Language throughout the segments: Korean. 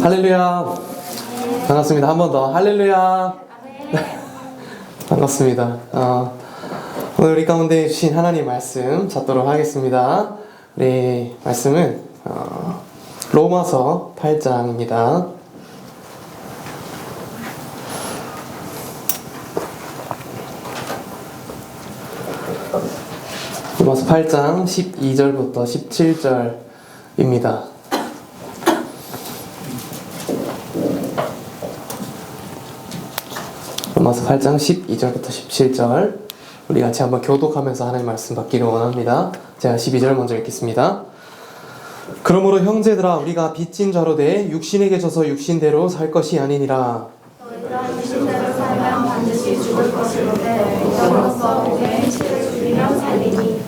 할렐루야. 반갑습니다. 한 번 더 할렐루야. 반갑습니다. 오늘 우리 가운데 주신 하나님 말씀 찾도록 하겠습니다. 우리 말씀은 로마서 8장입니다. 로마서 8장 12절부터 17절입니다. 로마서 8장 12절부터 17절 우리 같이 한번 교독하면서 하나님 말씀 받기를 원합니다. 제가 12절 먼저 읽겠습니다. 그러므로 형제들아 우리가 빚진 자로 돼 육신에게 져서 육신대로 살 것이 아니니라. 너희가 육신대로 살면 반드시 죽을 것이로되 영으로서 우리의 행실을 죽이면 살리니.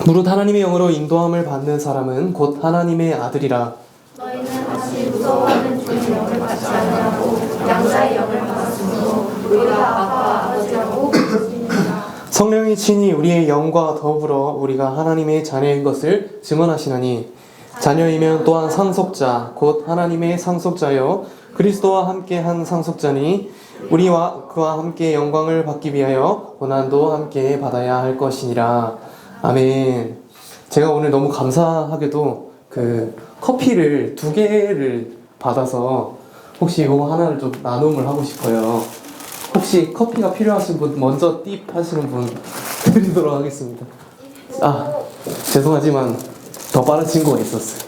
무릇 하나님의 영으로 인도함을 받는 사람은 곧 하나님의 아들이라. 너희는 다시 무서워하는 주의 영을 받지 아니하고 양자의 영을 받았으므로 우리가 아빠 아버지라고 부르짖느니라. 성령이 친히 우리의 영과 더불어 우리가 하나님의 자녀인 것을 증언하시나니 자녀이면 또한 상속자 곧 하나님의 상속자요 그리스도와 함께 한 상속자니 우리와 그와 함께 영광을 받기 위하여 고난도 함께 받아야 할 것이니라. 아멘. 제가 오늘 너무 감사하게도 그 커피를 2개를 받아서 혹시 이거 하나를 좀 나눔을 하고 싶어요. 혹시 커피가 필요하신 분 먼저 띠 하시는 분 드리도록 하겠습니다. 죄송하지만 더 빠른 친구가 있었어요.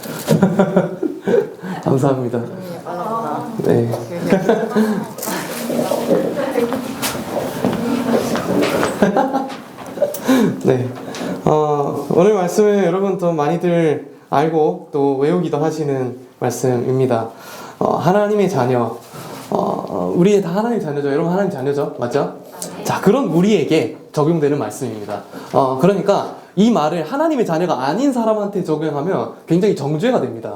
감사합니다. 네. 네. 오늘 말씀은 여러분 또 많이들 알고 또 외우기도 하시는 말씀입니다. 하나님의 자녀. 우리 다 하나님 자녀죠. 여러분 하나님 자녀죠. 맞죠? 자, 그런 우리에게 적용되는 말씀입니다. 그러니까 이 말을 하나님의 자녀가 아닌 사람한테 적용하면 굉장히 정죄가 됩니다.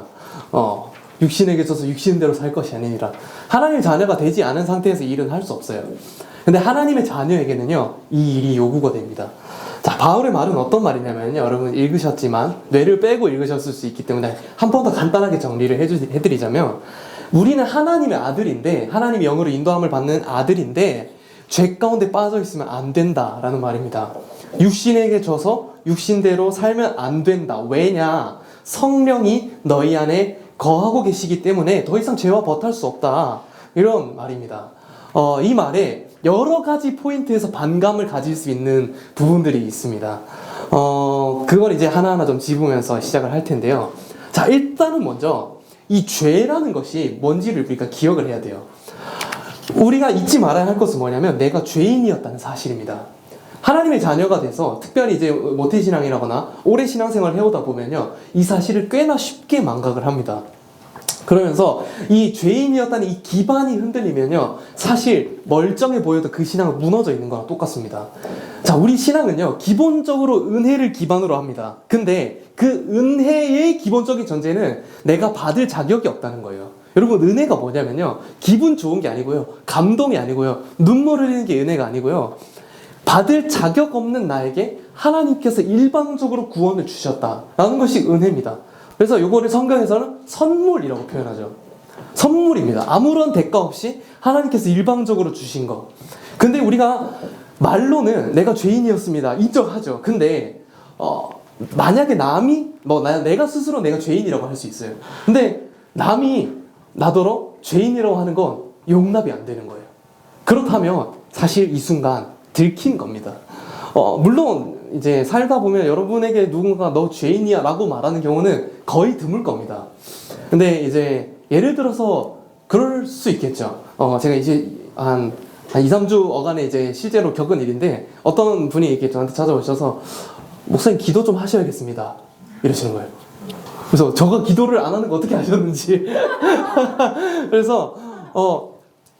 육신에게 져서 육신대로 살 것이 아니라 하나님의 자녀가 되지 않은 상태에서 이 일은 할 수 없어요. 근데 하나님의 자녀에게는요, 이 일이 요구가 됩니다. 자, 바울의 말은 어떤 말이냐면요, 여러분 읽으셨지만 뇌를 빼고 읽으셨을 수 있기 때문에 한 번 더 간단하게 정리를 해드리자면, 우리는 하나님의 아들인데, 하나님의 영으로 인도함을 받는 아들인데 죄 가운데 빠져 있으면 안 된다라는 말입니다. 육신에게 져서 육신대로 살면 안 된다. 왜냐? 성령이 너희 안에 거하고 계시기 때문에 더 이상 죄와 버탈 수 없다. 이런 말입니다. 이 말에 여러 가지 포인트에서 반감을 가질 수 있는 부분들이 있습니다. 그걸 이제 하나하나 좀 짚으면서 시작을 할 텐데요. 자, 일단은 먼저 이 죄라는 것이 뭔지를 우리가 기억을 해야 돼요. 우리가 잊지 말아야 할 것은 뭐냐면 내가 죄인이었다는 사실입니다. 하나님의 자녀가 돼서 특별히 이제 모태신앙이라거나 오래 신앙생활을 해오다 보면요, 이 사실을 꽤나 쉽게 망각을 합니다. 그러면서 이 죄인이었다는 이 기반이 흔들리면요, 사실 멀쩡해 보여도 그 신앙은 무너져 있는 거랑 똑같습니다. 자, 우리 신앙은요, 기본적으로 은혜를 기반으로 합니다. 근데 그 은혜의 기본적인 전제는 내가 받을 자격이 없다는 거예요. 여러분, 은혜가 뭐냐면요, 기분 좋은 게 아니고요, 감동이 아니고요, 눈물 흘리는 게 은혜가 아니고요, 받을 자격 없는 나에게 하나님께서 일방적으로 구원을 주셨다라는 것이 은혜입니다. 그래서 이거를 성경에서는 선물이라고 표현하죠. 선물입니다. 아무런 대가 없이 하나님께서 일방적으로 주신 거. 근데 우리가 말로는 내가 죄인이었습니다, 인정하죠. 근데 만약에 남이 내가 스스로 내가 죄인이라고 할 수 있어요. 근데 남이 나더러 죄인이라고 하는 건 용납이 안 되는 거예요. 그렇다면 사실 이 순간 들킨 겁니다. 물론 이제 살다 보면 여러분에게 누군가 너 죄인이야 라고 말하는 경우는 거의 드물 겁니다. 근데 이제 예를 들어서 그럴 수 있겠죠. 제가 이제 한 2-3주 어간에 이제 실제로 겪은 일인데, 어떤 분이 이렇게 저한테 찾아오셔서 목사님 기도 좀 하셔야겠습니다 이러시는 거예요. 그래서 저가 기도를 안 하는 거 어떻게 아셨는지 그래서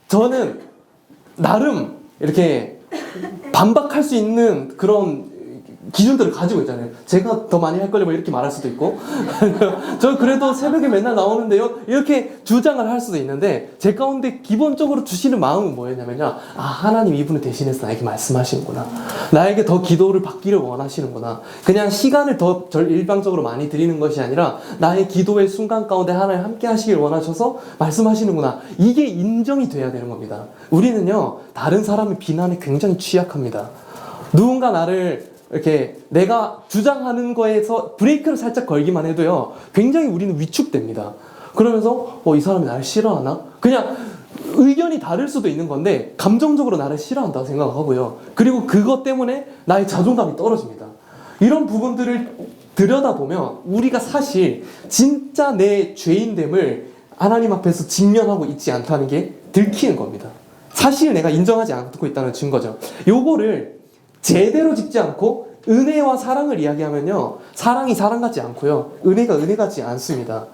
저는 나름 이렇게 반박할 수 있는 그런 기준들을 가지고 있잖아요. 제가 더 많이 할 걸요 뭐 이렇게 말할 수도 있고 저 그래도 새벽에 맨날 나오는데요 이렇게 주장을 할 수도 있는데 제 가운데 기본적으로 주시는 마음은 뭐였냐면요, 아, 하나님 이분을 대신해서 나에게 말씀하시는구나, 나에게 더 기도를 받기를 원하시는구나, 그냥 시간을 더 일방적으로 많이 드리는 것이 아니라 나의 기도의 순간 가운데 하나님 함께 하시길 원하셔서 말씀하시는구나, 이게 인정이 돼야 되는 겁니다. 우리는요 다른 사람의 비난에 굉장히 취약합니다. 누군가 나를 이렇게 내가 주장하는 거에서 브레이크를 살짝 걸기만 해도요 굉장히 우리는 위축됩니다. 그러면서 이 사람이 나를 싫어하나? 그냥 의견이 다를 수도 있는 건데 감정적으로 나를 싫어한다고 생각하고요, 그리고 그것 때문에 나의 자존감이 떨어집니다. 이런 부분들을 들여다보면 우리가 사실 진짜 내 죄인됨을 하나님 앞에서 직면하고 있지 않다는 게 들키는 겁니다. 사실 내가 인정하지 않고 있다는 증거죠. 요거를 제대로 짚지 않고 은혜와 사랑을 이야기하면요, 사랑이 사랑 같지 않고요, 은혜가 은혜 같지 않습니다.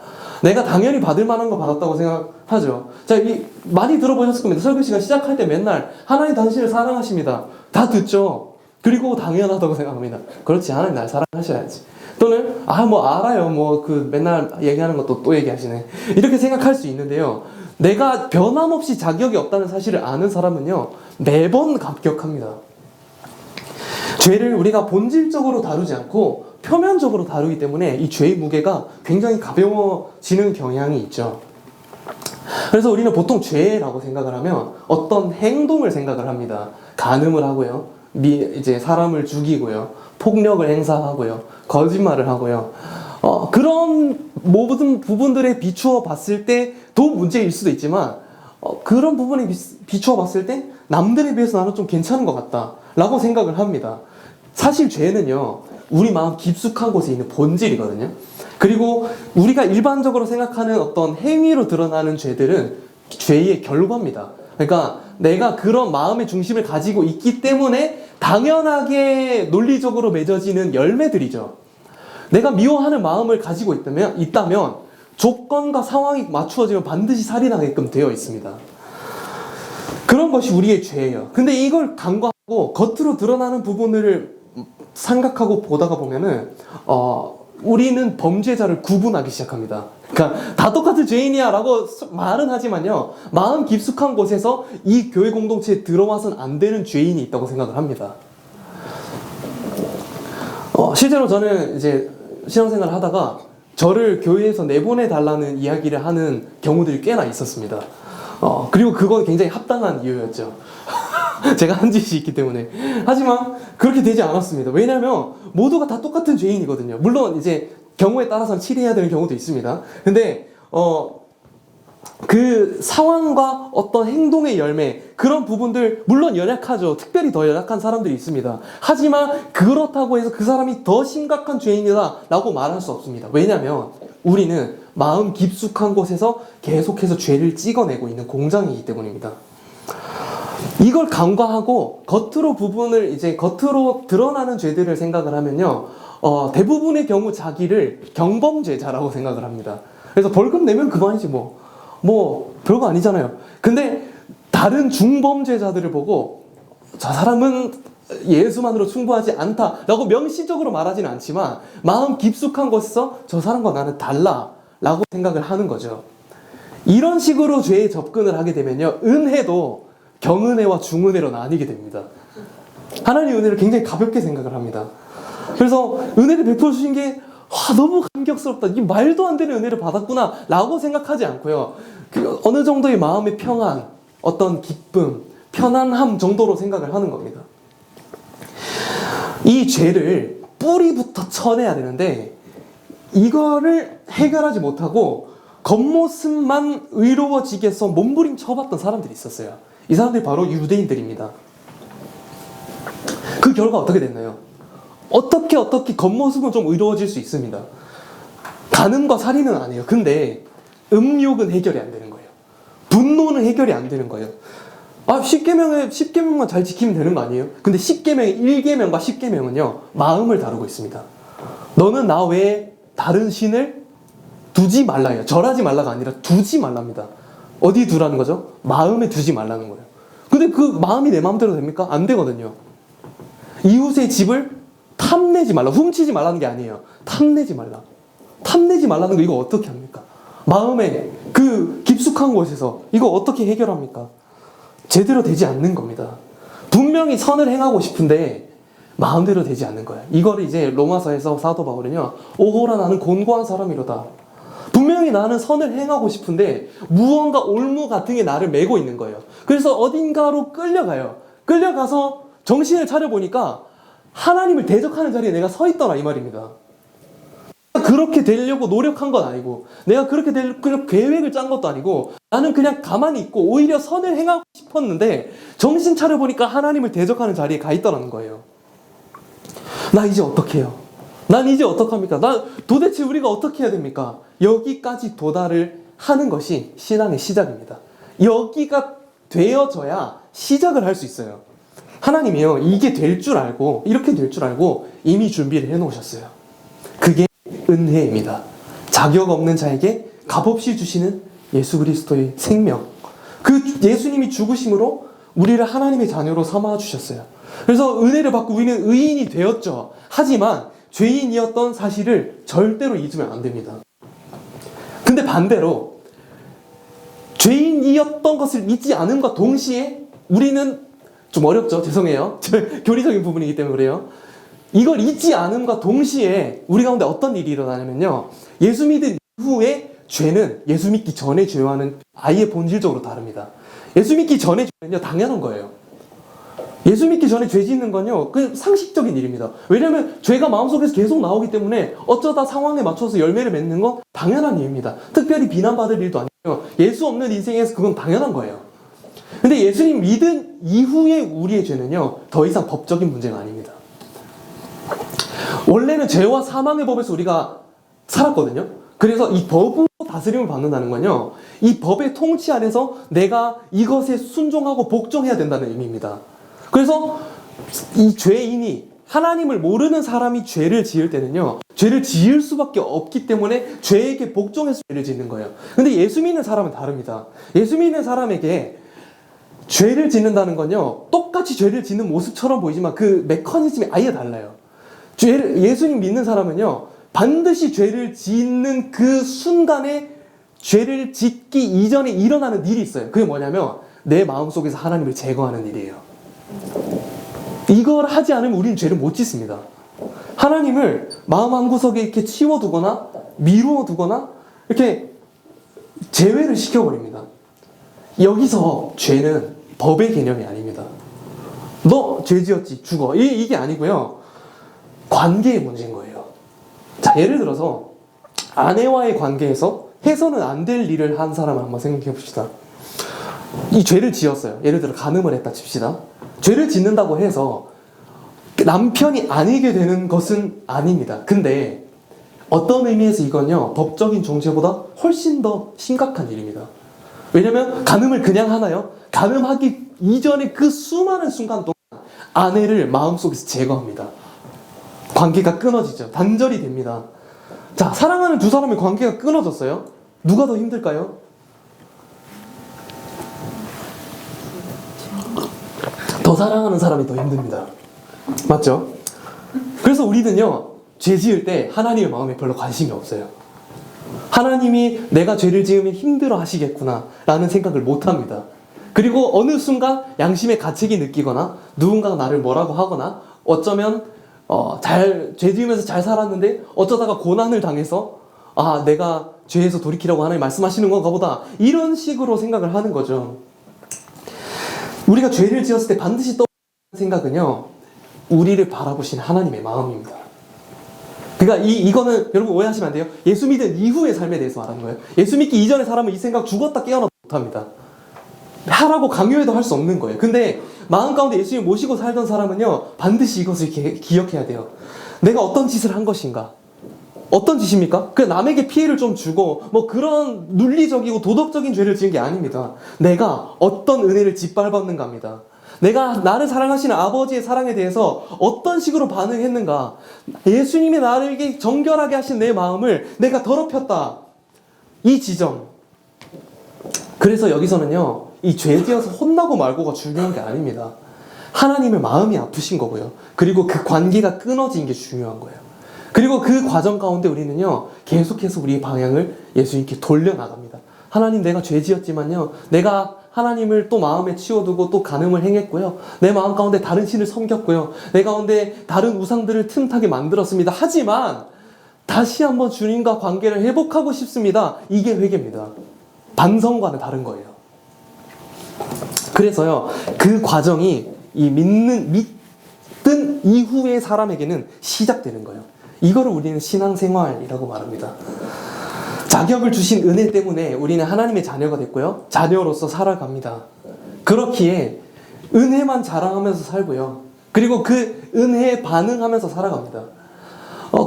내가 당연히 받을 만한 거 받았다고 생각하죠. 자, 많이 들어보셨을 겁니다. 설교 시간 시작할 때 맨날 하나님 당신을 사랑하십니다. 다 듣죠. 그리고 당연하다고 생각합니다. 그렇지, 하나님 날 사랑하셔야지. 또는 알아요, 맨날 얘기하는 것도 또 얘기하시네, 이렇게 생각할 수 있는데요, 내가 변함없이 자격이 없다는 사실을 아는 사람은요 매번 합격합니다. 죄를 우리가 본질적으로 다루지 않고 표면적으로 다루기 때문에 이 죄의 무게가 굉장히 가벼워지는 경향이 있죠. 그래서 우리는 보통 죄라고 생각을 하면 어떤 행동을 생각을 합니다. 간음을 하고요, 이제 사람을 죽이고요, 폭력을 행사하고요, 거짓말을 하고요. 그런 모든 부분들에 비추어 봤을 때도 문제일 수도 있지만 그런 부분에 비추어 봤을 때 남들에 비해서 나는 좀 괜찮은 것 같다 라고 생각을 합니다. 사실 죄는요 우리 마음 깊숙한 곳에 있는 본질이거든요. 그리고 우리가 일반적으로 생각하는 어떤 행위로 드러나는 죄들은 죄의 결과입니다. 그러니까 내가 그런 마음의 중심을 가지고 있기 때문에 당연하게 논리적으로 맺어지는 열매들이죠. 내가 미워하는 마음을 가지고 있다면 조건과 상황이 맞추어지면 반드시 살인하게끔 되어 있습니다. 그런 것이 우리의 죄예요. 근데 이걸 간과하고 겉으로 드러나는 부분을 생각하고 보다가 보면은 우리는 범죄자를 구분하기 시작합니다. 그러니까 다 똑같은 죄인이야 라고 말은 하지만요, 마음 깊숙한 곳에서 이 교회 공동체에 들어와서는 안 되는 죄인이 있다고 생각을 합니다. 실제로 저는 이제 신앙생활을 하다가 저를 교회에서 내보내 달라는 이야기를 하는 경우들이 꽤나 있었습니다. 그리고 그건 굉장히 합당한 이유였죠. 제가 한 짓이 있기 때문에. 하지만 그렇게 되지 않았습니다. 왜냐하면 모두가 다 똑같은 죄인이거든요. 물론 이제 경우에 따라서는 치료해야 되는 경우도 있습니다. 근데 그 상황과 어떤 행동의 열매, 그런 부분들 물론 연약하죠. 특별히 더 연약한 사람들이 있습니다. 하지만 그렇다고 해서 그 사람이 더 심각한 죄인이다 라고 말할 수 없습니다. 왜냐하면 우리는 마음 깊숙한 곳에서 계속해서 죄를 찍어내고 있는 공장이기 때문입니다. 이걸 간과하고 겉으로 드러나는 죄들을 생각을 하면요, 대부분의 경우 자기를 경범죄자라고 생각을 합니다. 그래서 벌금 내면 그만이지 뭐 별거 아니잖아요. 근데 다른 중범죄자들을 보고 저 사람은 예수만으로 충분하지 않다라고 명시적으로 말하지는 않지만 마음 깊숙한 곳에서 저 사람과 나는 달라라고 생각을 하는 거죠. 이런 식으로 죄에 접근을 하게 되면요, 은혜도 경은혜와 중은혜로 나뉘게 됩니다. 하나님의 은혜를 굉장히 가볍게 생각을 합니다. 그래서 은혜를 베풀어 주신 게 너무 감격스럽다, 이 말도 안 되는 은혜를 받았구나 라고 생각하지 않고요, 어느 정도의 마음의 평안, 어떤 기쁨, 편안함 정도로 생각을 하는 겁니다. 이 죄를 뿌리부터 쳐내야 되는데 이거를 해결하지 못하고 겉모습만 의로워지게 해서 몸부림쳐봤던 사람들이 있었어요. 이 사람들이 바로 유대인들입니다. 그 결과 어떻게 됐나요? 어떻게 겉모습은 좀 의로워질 수 있습니다. 간음과 살인은 아니에요. 근데 음욕은 해결이 안 되는 거예요. 분노는 해결이 안 되는 거예요. 10계명만 잘 지키면 되는 거 아니에요? 근데 10계명의 1계명과 10계명은요 마음을 다루고 있습니다. 너는 나 외에 다른 신을 두지 말라요. 절하지 말라가 아니라 두지 말랍니다. 어디 두라는 거죠? 마음에 두지 말라는 거예요. 근데 그 마음이 내 마음대로 됩니까? 안 되거든요. 이웃의 집을 탐내지 말라. 훔치지 말라는 게 아니에요. 탐내지 말라. 탐내지 말라는 거 이거 어떻게 합니까? 마음의 그 깊숙한 곳에서 이거 어떻게 해결합니까? 제대로 되지 않는 겁니다. 분명히 선을 행하고 싶은데 마음대로 되지 않는 거예요. 이거를 이제 로마서에서 사도 바울은요, 오호라 나는 곤고한 사람이로다. 분명히 나는 선을 행하고 싶은데 무언가 올무 같은 게 나를 메고 있는 거예요. 그래서 어딘가로 끌려가요. 끌려가서 정신을 차려보니까 하나님을 대적하는 자리에 내가 서 있더라 이 말입니다. 그렇게 되려고 노력한 건 아니고 내가 그렇게 되려고 계획을 짠 것도 아니고 나는 그냥 가만히 있고 오히려 선을 행하고 싶었는데 정신 차려보니까 하나님을 대적하는 자리에 가 있더라는 거예요. 나 이제 어떻게 해요? 난 이제 어떡합니까? 도대체 우리가 어떻게 해야 됩니까? 여기까지 도달을 하는 것이 신앙의 시작입니다. 여기가 되어져야 시작을 할 수 있어요. 하나님이요, 이게 될 줄 알고, 이렇게 될 줄 알고 이미 준비를 해 놓으셨어요. 그게 은혜입니다. 자격 없는 자에게 값없이 주시는 예수 그리스도의 생명. 그 예수님이 죽으심으로 우리를 하나님의 자녀로 삼아 주셨어요. 그래서 은혜를 받고 우리는 의인이 되었죠. 하지만 죄인이었던 사실을 절대로 잊으면 안 됩니다. 근데 반대로 죄인이었던 것을 잊지 않음과 동시에 우리는 좀 어렵죠. 죄송해요. 교리적인 부분이기 때문에 그래요. 이걸 잊지 않음과 동시에 우리 가운데 어떤 일이 일어나냐면요. 예수 믿은 이후에 죄는 예수 믿기 전의 죄와는 아예 본질적으로 다릅니다. 예수 믿기 전의 죄는요, 당연한 거예요. 예수 믿기 전에 죄 짓는 건요, 그 상식적인 일입니다. 왜냐하면 죄가 마음속에서 계속 나오기 때문에 어쩌다 상황에 맞춰서 열매를 맺는 건 당연한 일입니다. 특별히 비난받을 일도 아니고요. 예수 없는 인생에서 그건 당연한 거예요. 근데 예수님 믿은 이후에 우리의 죄는요, 더 이상 법적인 문제가 아닙니다. 원래는 죄와 사망의 법에서 우리가 살았거든요. 그래서 이 법으로 다스림을 받는다는 건요, 이 법의 통치 안에서 내가 이것에 순종하고 복종해야 된다는 의미입니다. 그래서 이 죄인이, 하나님을 모르는 사람이 죄를 지을 때는요, 죄를 지을 수밖에 없기 때문에 죄에게 복종해서 죄를 짓는 거예요. 근데 예수 믿는 사람은 다릅니다. 예수 믿는 사람에게 죄를 짓는다는 건요, 똑같이 죄를 짓는 모습처럼 보이지만 그 메커니즘이 아예 달라요. 예수님 믿는 사람은요, 반드시 죄를 짓는 그 순간에 죄를 짓기 이전에 일어나는 일이 있어요. 그게 뭐냐면 내 마음속에서 하나님을 제거하는 일이에요. 이걸 하지 않으면 우리는 죄를 못 짓습니다. 하나님을 마음 한구석에 이렇게 치워두거나 미루어두거나 이렇게 제외를 시켜버립니다. 여기서 죄는 법의 개념이 아닙니다. 너 죄 지었지, 죽어. 이게 아니고요. 관계의 문제인 거예요. 자, 예를 들어서 아내와의 관계에서 해서는 안 될 일을 한 사람을 한번 생각해 봅시다. 이 죄를 지었어요. 예를 들어 간음을 했다 칩시다. 죄를 짓는다고 해서 남편이 아니게 되는 것은 아닙니다. 근데 어떤 의미에서 이건요, 법적인 정죄보다 훨씬 더 심각한 일입니다. 왜냐면 간음을 그냥 하나요? 간음하기 이전에 그 수많은 순간 동안 아내를 마음속에서 제거합니다. 관계가 끊어지죠. 단절이 됩니다. 자, 사랑하는 두 사람의 관계가 끊어졌어요. 누가 더 힘들까요? 더 사랑하는 사람이 더 힘듭니다. 맞죠? 그래서 우리는요, 죄 지을 때 하나님의 마음에 별로 관심이 없어요. 하나님이 내가 죄를 지으면 힘들어 하시겠구나 라는 생각을 못 합니다. 그리고 어느 순간 양심의 가책이 느끼거나 누군가가 나를 뭐라고 하거나 어쩌면 죄 지으면서 잘 살았는데 어쩌다가 고난을 당해서 내가 죄에서 돌이키라고 하나님 말씀하시는 건가 보다, 이런 식으로 생각을 하는 거죠. 우리가 죄를 지었을 때 반드시 떠오르는 생각은요, 우리를 바라보신 하나님의 마음입니다. 그러니까 이거는 여러분 오해하시면 안 돼요. 예수 믿은 이후의 삶에 대해서 말하는 거예요. 예수 믿기 이전의 사람은 이 생각 죽었다 깨어나도 못합니다. 하라고 강요해도 할 수 없는 거예요. 근데 마음 가운데 예수님 모시고 살던 사람은요, 반드시 이것을 기억해야 돼요. 내가 어떤 짓을 한 것인가? 어떤 짓입니까? 그 남에게 피해를 좀 주고 뭐 그런 윤리적이고 도덕적인 죄를 지은 게 아닙니다. 내가 어떤 은혜를 짓밟았는가입니다. 내가 나를 사랑하시는 아버지의 사랑에 대해서 어떤 식으로 반응했는가. 예수님이 나를 정결하게 하신 내 마음을 내가 더럽혔다. 이 지점. 그래서 여기서는요, 이 죄 지어서 혼나고 말고가 중요한 게 아닙니다. 하나님의 마음이 아프신 거고요. 그리고 그 관계가 끊어진 게 중요한 거예요. 그리고 그 과정 가운데 우리는요, 계속해서 우리의 방향을 예수님께 돌려나갑니다. 하나님, 내가 죄 지었지만요, 내가 하나님을 또 마음에 치워두고 또 간음을 행했고요, 내 마음 가운데 다른 신을 섬겼고요, 내 가운데 다른 우상들을 틈타게 만들었습니다. 하지만 다시 한번 주님과 관계를 회복하고 싶습니다. 이게 회개입니다. 반성과는 다른 거예요. 그래서요, 그 과정이 이 믿든 이후의 사람에게는 시작되는 거예요. 이거를 우리는 신앙생활이라고 말합니다. 자격을 주신 은혜 때문에 우리는 하나님의 자녀가 됐고요, 자녀로서 살아갑니다. 그렇기에 은혜만 자랑하면서 살고요, 그리고 그 은혜에 반응하면서 살아갑니다.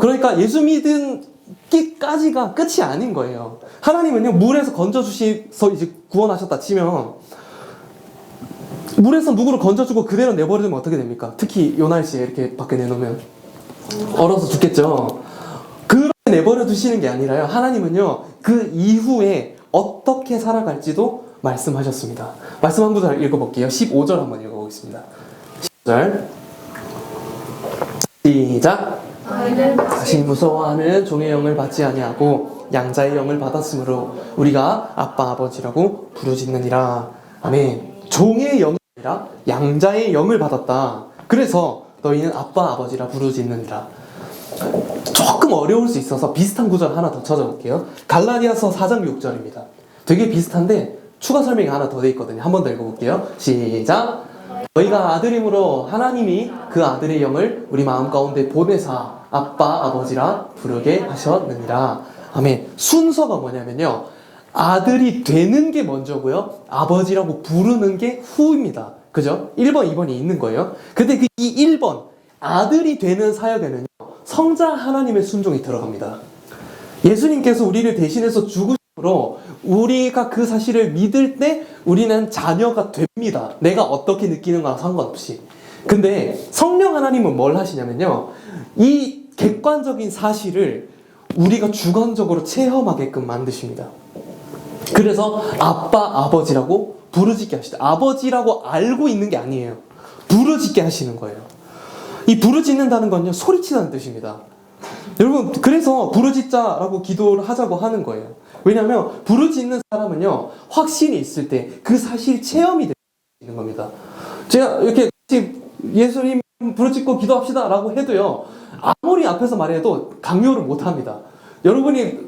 그러니까 예수 믿기까지가 끝이 아닌 거예요. 하나님은요, 물에서 건져주셔서 이제 구원하셨다 치면, 물에서 누구를 건져주고 그대로 내버려두면 어떻게 됩니까? 특히 요 날씨에 이렇게 밖에 내놓으면 얼어서 죽겠죠. 그렇게 내버려 두시는 게 아니라요, 하나님은요, 그 이후에 어떻게 살아갈지도 말씀하셨습니다. 말씀 한 구절 읽어볼게요. 15절 한번 읽어보겠습니다. 15절 시작. 다시 무서워하는 종의 영을 받지 아니하고 양자의 영을 받았으므로 우리가 아빠 아버지라고 부르짖느니라. 아멘. 종의 영이 아니라 양자의 영을 받았다. 그래서 너희는 아빠 아버지라 부르짖느니라. 조금 어려울 수 있어서 비슷한 구절 하나 더 찾아볼게요. 갈라디아서 4장 6절입니다. 되게 비슷한데 추가 설명이 하나 더 돼 있거든요. 한 번 더 읽어볼게요. 시작. 너희가 아들임으로 하나님이 그 아들의 영을 우리 마음 가운데 보내사 아빠 아버지라 부르게 하셨느니라. 아멘. 순서가 뭐냐면요, 아들이 되는 게 먼저고요, 아버지라고 부르는 게 후입니다. 그죠? 1번, 2번이 있는 거예요. 근데 이 1번, 아들이 되는 사역에는요, 성자 하나님의 순종이 들어갑니다. 예수님께서 우리를 대신해서 죽으심으로 우리가 그 사실을 믿을 때 우리는 자녀가 됩니다. 내가 어떻게 느끼는가와 상관없이. 근데 성령 하나님은 뭘 하시냐면요, 이 객관적인 사실을 우리가 주관적으로 체험하게끔 만드십니다. 그래서 아빠, 아버지라고 부르짖게 하시다. 아버지라고 알고 있는 게 아니에요. 부르짖게 하시는 거예요. 이 부르짖는다는 건요, 소리치다는 뜻입니다. 여러분, 그래서 부르짖자라고 기도를 하자고 하는 거예요. 왜냐하면 부르짖는 사람은요, 확신이 있을 때 그 사실 체험이 되는 겁니다. 제가 이렇게 예수님 부르짖고 기도합시다 라고 해도요, 아무리 앞에서 말해도 강요를 못 합니다. 여러분이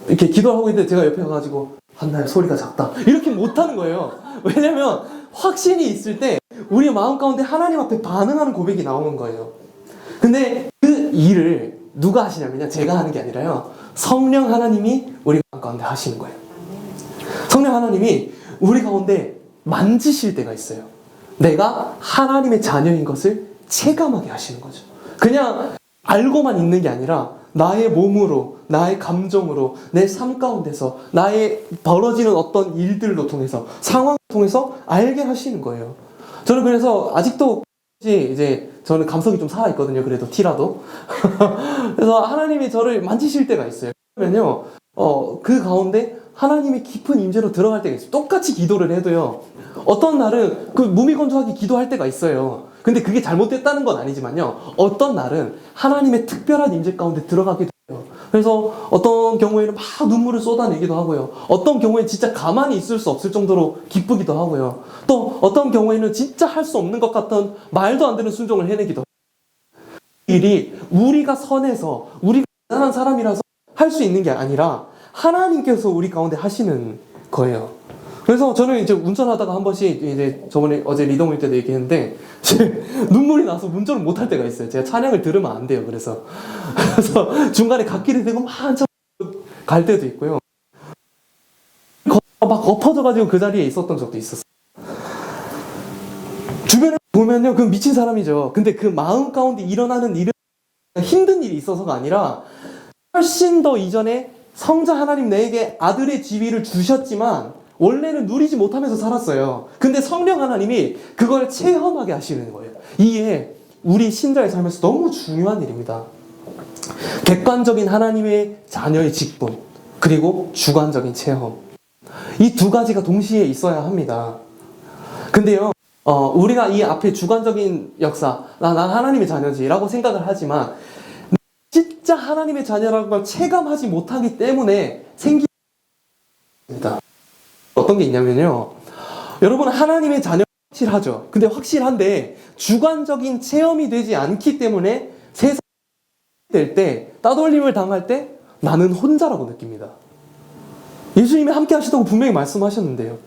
이렇게 기도하고 있는데 제가 옆에 가가지고 한나야 소리가 작다 이렇게 못 하는 거예요. 왜냐면 확신이 있을 때 우리 마음 가운데 하나님 앞에 반응하는 고백이 나오는 거예요. 근데 그 일을 누가 하시냐면요, 제가 하는 게 아니라요, 성령 하나님이 우리 마음 가운데 하시는 거예요. 성령 하나님이 우리 가운데 만지실 때가 있어요. 내가 하나님의 자녀인 것을 체감하게 하시는 거죠. 그냥 알고만 있는 게 아니라 나의 몸으로, 나의 감정으로, 내 삶 가운데서 나의 벌어지는 어떤 일들로 통해서, 상황을 통해서 알게 하시는 거예요. 저는 그래서 아직도 이제 저는 감성이 좀 살아있거든요. 그래도 티라도. 그래서 하나님이 저를 만지실 때가 있어요. 그러면요, 그 가운데 하나님이 깊은 임재로 들어갈 때가 있어요. 똑같이 기도를 해도요, 어떤 날은 그 무미건조하게 기도할 때가 있어요. 근데 그게 잘못됐다는 건 아니지만요, 어떤 날은 하나님의 특별한 임재 가운데 들어가게 돼요. 그래서 어떤 경우에는 막 눈물을 쏟아내기도 하고요, 어떤 경우에는 진짜 가만히 있을 수 없을 정도로 기쁘기도 하고요, 또 어떤 경우에는 진짜 할 수 없는 것 같은 말도 안 되는 순종을 해내기도 해요. 일이 우리가 선해서 우리가 대단한 사람이라서 할 수 있는 게 아니라 하나님께서 우리 가운데 하시는 거예요. 그래서 저는 이제 운전하다가 한 번씩, 이제 저번에 어제 리더모일 때도 얘기했는데 눈물이 나서 운전을 못 할 때가 있어요. 제가 찬양을 들으면 안 돼요. 그래서 중간에 갓길이 되고 막 한참 갈 때도 있고요, 막 엎어져가지고 그 자리에 있었던 적도 있었어요. 주변에 보면요, 그 미친 사람이죠. 근데 그 마음 가운데 일어나는 일은 힘든 일이 있어서가 아니라 훨씬 더 이전에 성자 하나님 내게 아들의 지위를 주셨지만 원래는 누리지 못하면서 살았어요. 근데 성령 하나님이 그걸 체험하게 하시는 거예요. 이게 우리 신자의 삶에서 너무 중요한 일입니다. 객관적인 하나님의 자녀의 직분, 그리고 주관적인 체험, 이 두 가지가 동시에 있어야 합니다. 근데요, 우리가 이 앞에 주관적인 역사, 난 하나님의 자녀지라고 생각을 하지만 진짜 하나님의 자녀라는 걸 체감하지 못하기 때문에 생깁니다. 어떤 게 있냐면요. 여러분 하나님의 자녀 확실하죠. 근데 확실한데 주관적인 체험이 되지 않기 때문에 세상에 될 때 따돌림을 당할 때 나는 혼자라고 느낍니다. 예수님이 함께 하시다고 분명히 말씀하셨는데요.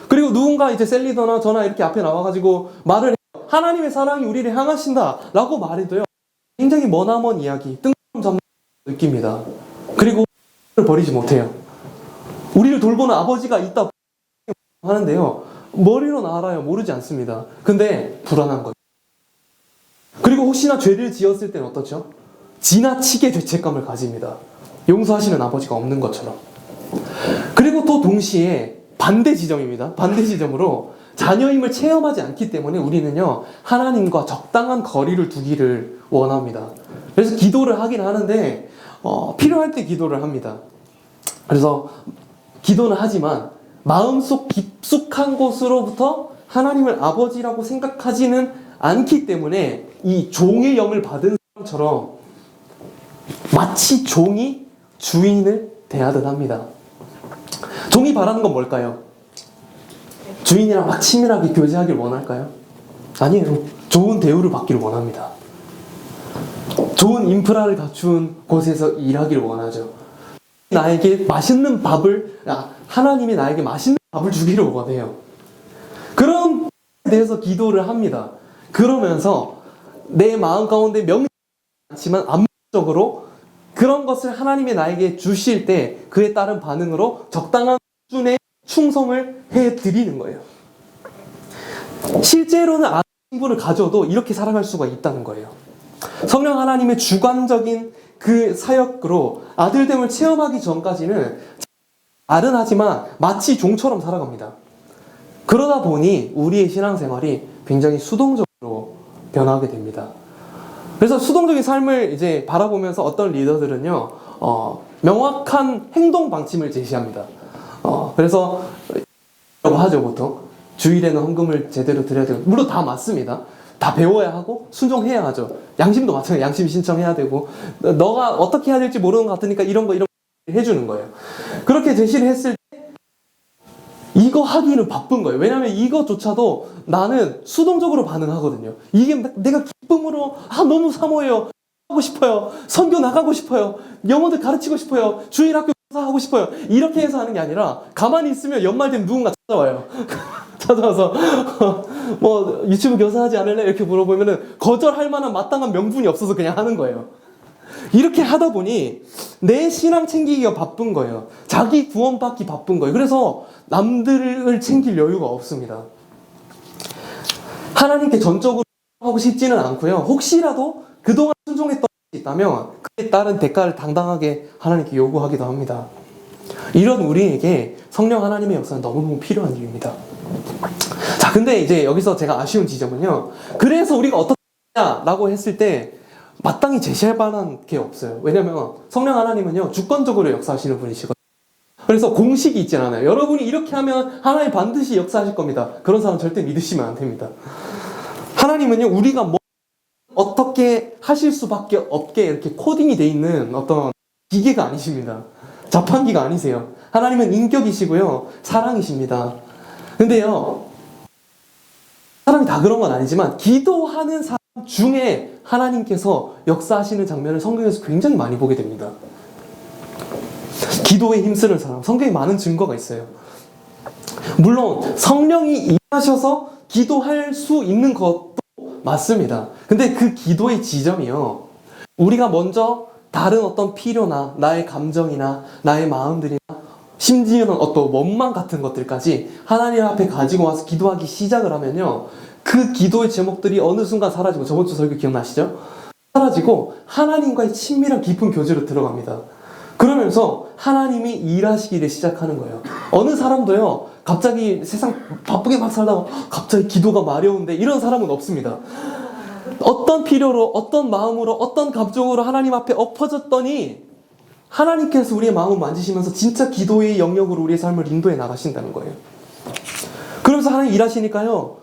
그리고 누군가 이제 셀리더나 저나 이렇게 앞에 나와가지고 말을 해요. 하나님의 사랑이 우리를 향하신다 라고 말해도요. 굉장히 머나먼 이야기, 뜬금 잡는 느낍니다. 그리고 버리지 못해요. 우리를 돌보는 아버지가 있다 하는데요. 머리로 알아요. 모르지 않습니다. 근데 불안한 거죠. 그리고 혹시나 죄를 지었을 때는 어떻죠? 지나치게 죄책감을 가집니다. 용서하시는 아버지가 없는 것처럼. 그리고 또 동시에 반대 지점입니다. 반대 지점으로 자녀임을 체험하지 않기 때문에 우리는요, 하나님과 적당한 거리를 두기를 원합니다. 그래서 기도를 하긴 하는데, 필요할 때 기도를 합니다. 그래서 기도는 하지만 마음속 깊숙한 곳으로부터 하나님을 아버지라고 생각하지는 않기 때문에 이 종의 영을 받은 사람처럼 마치 종이 주인을 대하듯 합니다. 종이 바라는 건 뭘까요? 주인이랑 막 친밀하게 교제하길 원할까요? 아니에요. 좋은 대우를 받기를 원합니다. 좋은 인프라를 갖춘 곳에서 일하길 원하죠. 나에게 맛있는 밥을, 하나님이 나에게 맛있는 밥을 주기를 원해요. 그런 데 대해서 기도를 합니다. 그러면서 내 마음 가운데 명심하지 않지만 암묵적으로 그런 것을 하나님이 나에게 주실 때 그에 따른 반응으로 적당한 수준의 충성을 해드리는 거예요. 실제로는 아는 친구를 가져도 이렇게 살아갈 수가 있다는 거예요. 성령 하나님의 주관적인 그 사역으로 아들됨을 체험하기 전까지는 아른하지만 마치 종처럼 살아갑니다. 그러다 보니 우리의 신앙생활이 굉장히 수동적으로 변하게 됩니다. 그래서 수동적인 삶을 이제 바라보면서 어떤 리더들은요, 명확한 행동 방침을 제시합니다. 그래서 라고 하죠, 보통. 주일에는 헌금을 제대로 드려야 되고, 물론 다 맞습니다. 다 배워야 하고 순종해야 하죠. 양심도 마찬가지예요. 양심 신청해야 되고, 너가 어떻게 해야 될지 모르는 것 같으니까 이런 거 해주는 거예요. 그렇게 제시를 했을 때 이거 하기는 바쁜 거예요. 왜냐하면 이거조차도 나는 수동적으로 반응하거든요. 이게 내가 기쁨으로 너무 사모해요. 하고 싶어요. 선교 나가고 싶어요. 영어들 가르치고 싶어요. 주일 학교 하고 싶어요. 이렇게 해서 하는 게 아니라 가만히 있으면 연말 되면 누군가 찾아와요. 찾아와서 뭐 유치부 교사하지 않을래? 이렇게 물어보면은 거절할 만한 마땅한 명분이 없어서 그냥 하는 거예요. 이렇게 하다 보니 내 신앙 챙기기가 바쁜 거예요. 자기 구원받기 바쁜 거예요. 그래서 남들을 챙길 여유가 없습니다. 하나님께 전적으로 하고 싶지는 않고요. 혹시라도 그동안 순종했던 것이 있다면 그에 따른 대가를 당당하게 하나님께 요구하기도 합니다. 이런 우리에게 성령 하나님의 역사는 너무너무 필요한 일입니다. 자, 근데 이제 여기서 제가 아쉬운 지점은요. 그래서 우리가 어떻게 하냐라고 했을 때 마땅히 제시할 만한 게 없어요. 왜냐면 성령 하나님은요, 주권적으로 역사하시는 분이시거든요. 그래서 공식이 있진 않아요. 여러분이 이렇게 하면 하나님 반드시 역사하실 겁니다. 그런 사람 절대 믿으시면 안 됩니다. 하나님은요, 우리가 뭐 어떻게 하실 수밖에 없게 이렇게 코딩이 돼 있는 어떤 기계가 아니십니다. 자판기가 아니세요. 하나님은 인격이시고요, 사랑이십니다. 근데요, 사람이 다 그런 건 아니지만 기도하는 사람 중에 하나님께서 역사하시는 장면을 성경에서 굉장히 많이 보게 됩니다. 기도에 힘쓰는 사람, 성경에 많은 증거가 있어요. 물론 성령이 임하셔서 기도할 수 있는 것도 맞습니다. 근데 그 기도의 지점이요, 우리가 먼저 다른 어떤 필요나 나의 감정이나 나의 마음들이나 심지어는 어떤 원망 같은 것들까지 하나님 앞에 가지고 와서 기도하기 시작을 하면요, 그 기도의 제목들이 어느 순간 사라지고, 저번 주 설교 기억나시죠? 사라지고 하나님과의 친밀한 깊은 교제로 들어갑니다. 그러면서 하나님이 일하시기를 시작하는 거예요. 어느 사람도요, 갑자기 세상 바쁘게 막 살다가 갑자기 기도가 마려운데 이런 사람은 없습니다. 어떤 필요로, 어떤 마음으로, 어떤 감정으로 하나님 앞에 엎어졌더니 하나님께서 우리의 마음을 만지시면서 진짜 기도의 영역으로 우리의 삶을 인도해 나가신다는 거예요. 그러면서 하나님 일하시니까요,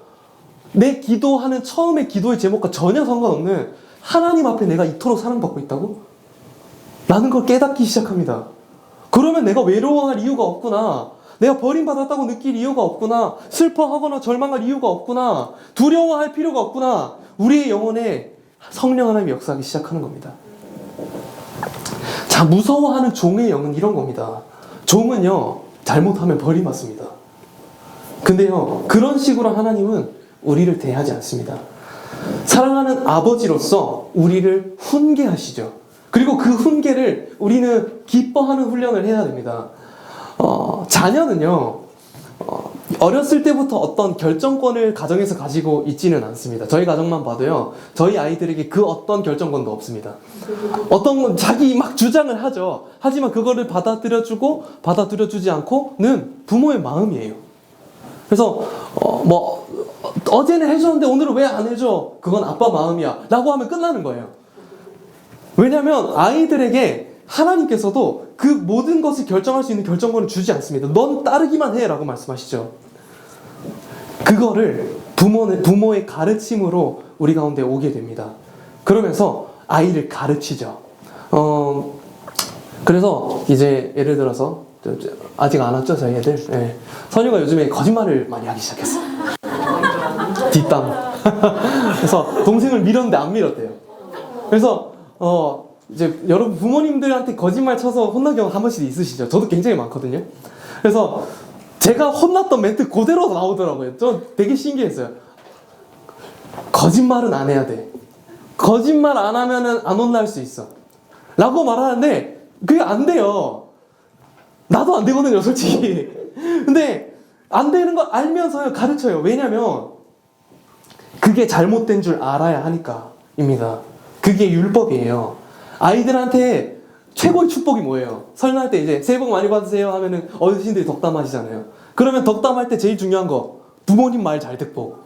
내 기도하는 처음의 기도의 제목과 전혀 상관없는 하나님 앞에 내가 이토록 사랑받고 있다고? 라는 걸 깨닫기 시작합니다. 그러면 내가 외로워할 이유가 없구나. 내가 버림받았다고 느낄 이유가 없구나. 슬퍼하거나 절망할 이유가 없구나. 두려워할 필요가 없구나. 우리의 영혼에 성령 하나님이 역사하기 시작하는 겁니다. 자, 무서워하는 종의 영은 이런 겁니다. 종은요, 잘못하면 버림받습니다. 근데요, 그런 식으로 하나님은 우리를 대하지 않습니다. 사랑하는 아버지로서 우리를 훈계하시죠. 그리고 그 훈계를 우리는 기뻐하는 훈련을 해야 됩니다. 자녀는요, 어렸을 때부터 어떤 결정권을 가정에서 가지고 있지는 않습니다. 저희 가정만 봐도요, 저희 아이들에게 그 어떤 결정권도 없습니다. 어떤 건 자기 막 주장을 하죠. 하지만 그거를 받아들여주고 받아들여주지 않고는 부모의 마음이에요. 그래서 어제는 해줬는데 오늘은 왜 안 해줘? 그건 아빠 마음이야 라고 하면 끝나는 거예요. 왜냐하면 아이들에게 하나님께서도 그 모든 것을 결정할 수 있는 결정권을 주지 않습니다. 넌 따르기만 해 라고 말씀하시죠. 그거를 부모의 가르침으로 우리 가운데 오게 됩니다. 그러면서 아이를 가르치죠. 그래서 이제 예를 들어서 아직 안 왔죠, 저희 애들. 네. 선유가 요즘에 거짓말을 많이 하기 시작했어. 뒷담. 그래서 동생을 밀었는데 안 밀었대요. 그래서 이제 여러분 부모님들한테 거짓말 쳐서 혼난 경우 한 번씩 있으시죠? 저도 굉장히 많거든요. 그래서 제가 혼났던 멘트 그대로 나오더라고요. 저 되게 신기했어요. 거짓말은 안 해야 돼. 거짓말 안 하면은 안 혼날 수 있어. 라고 말하는데 그게 안 돼요. 나도 안 되거든요, 솔직히. 근데 안 되는 거 알면서요, 가르쳐요. 왜냐면 그게 잘못된 줄 알아야 하니까입니다. 그게 율법이에요. 아이들한테 최고의 축복이 뭐예요? 설날 때 이제 새해 복 많이 받으세요 하면은 어르신들이 덕담하시잖아요. 그러면 덕담할 때 제일 중요한 거, 부모님 말 잘 듣고.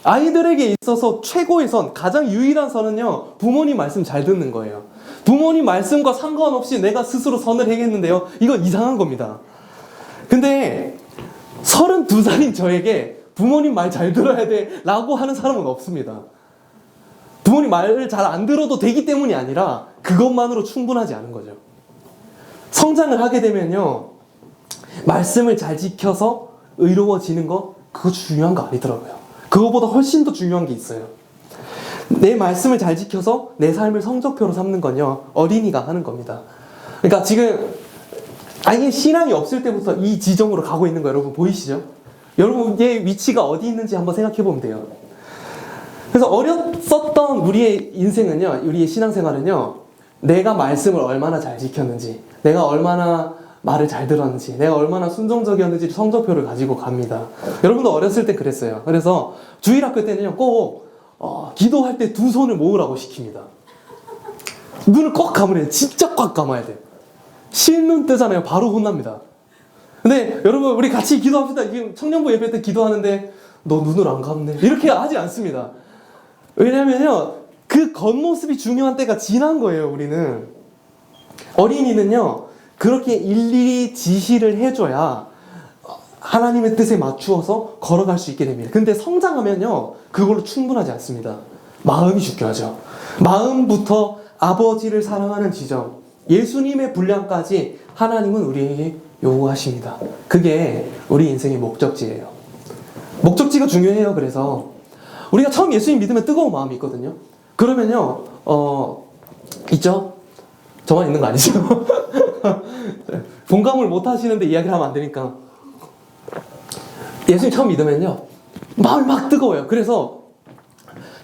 아이들에게 있어서 최고의 선, 가장 유일한 선은요, 부모님 말씀 잘 듣는 거예요. 부모님 말씀과 상관없이 내가 스스로 선을 행했는데요, 이건 이상한 겁니다. 근데 32살인 저에게 부모님 말 잘 들어야 돼 라고 하는 사람은 없습니다. 부모님 말을 잘 안 들어도 되기 때문이 아니라 그것만으로 충분하지 않은 거죠. 성장을 하게 되면요, 말씀을 잘 지켜서 의로워지는 거, 그거 중요한 거 아니더라고요. 그거보다 훨씬 더 중요한 게 있어요. 내 말씀을 잘 지켜서 내 삶을 성적표로 삼는 건요, 어린이가 하는 겁니다. 그러니까 지금 아예 신앙이 없을 때부터 이 지점으로 가고 있는 거 여러분 보이시죠? 여러분의 위치가 어디 있는지 한번 생각해 보면 돼요. 그래서 어렸었던 우리의 인생은요, 우리의 신앙생활은요, 내가 말씀을 얼마나 잘 지켰는지, 내가 얼마나 말을 잘 들었는지, 내가 얼마나 순종적이었는지 성적표를 가지고 갑니다. 여러분도 어렸을 때 그랬어요. 그래서 주일학교 때는요, 꼭 기도할 때 두 손을 모으라고 시킵니다. 눈을 꼭 감으래요. 진짜 꽉 감아야 돼요. 실눈 뜨잖아요. 바로 혼납니다. 근데 여러분, 우리 같이 기도합시다. 지금 청년부 예배 때 기도하는데 너 눈을 안 감네, 이렇게 하지 않습니다. 왜냐면요, 그 겉모습이 중요한 때가 지난 거예요. 우리는 어린이는요, 그렇게 일일이 지시를 해줘야 하나님의 뜻에 맞추어서 걸어갈 수 있게 됩니다. 근데 성장하면요, 그걸로 충분하지 않습니다. 마음이 중요하죠. 마음부터 아버지를 사랑하는 지점, 예수님의 분량까지 하나님은 우리에게 요구하십니다. 그게 우리 인생의 목적지예요. 목적지가 중요해요. 그래서 우리가 처음 예수님 믿으면 뜨거운 마음이 있거든요. 그러면요, 있죠? 저만 있는 거 아니죠? 공감을 못 하시는데 이야기를 하면 안 되니까. 예수님 처음 믿으면요, 마음이 막 뜨거워요. 그래서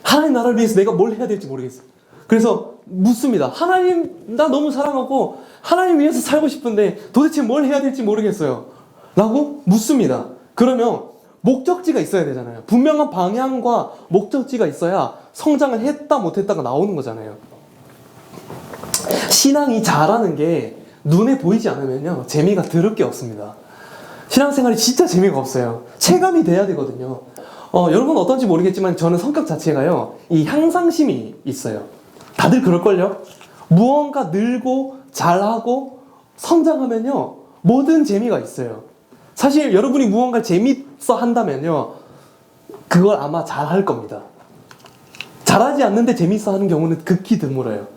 하나님 나라를 위해서 내가 뭘 해야 될지 모르겠어요. 그래서 묻습니다. 하나님, 나 너무 사랑하고 하나님 위해서 살고 싶은데 도대체 뭘 해야 될지 모르겠어요 라고 묻습니다. 그러면 목적지가 있어야 되잖아요. 분명한 방향과 목적지가 있어야 성장을 했다 못했다가 나오는 거잖아요. 신앙이 잘하는 게 눈에 보이지 않으면요, 재미가 더럽게 없습니다. 신앙생활이 진짜 재미가 없어요. 체감이 돼야 되거든요. 여러분 어떤지 모르겠지만 저는 성격 자체가요, 이 향상심이 있어요. 다들 그럴걸요? 무언가 늘고 잘하고 성장하면요, 모든 재미가 있어요. 사실 여러분이 무언가를 재밌어 한다면요, 그걸 아마 잘 할 겁니다. 잘하지 않는데 재밌어 하는 경우는 극히 드물어요.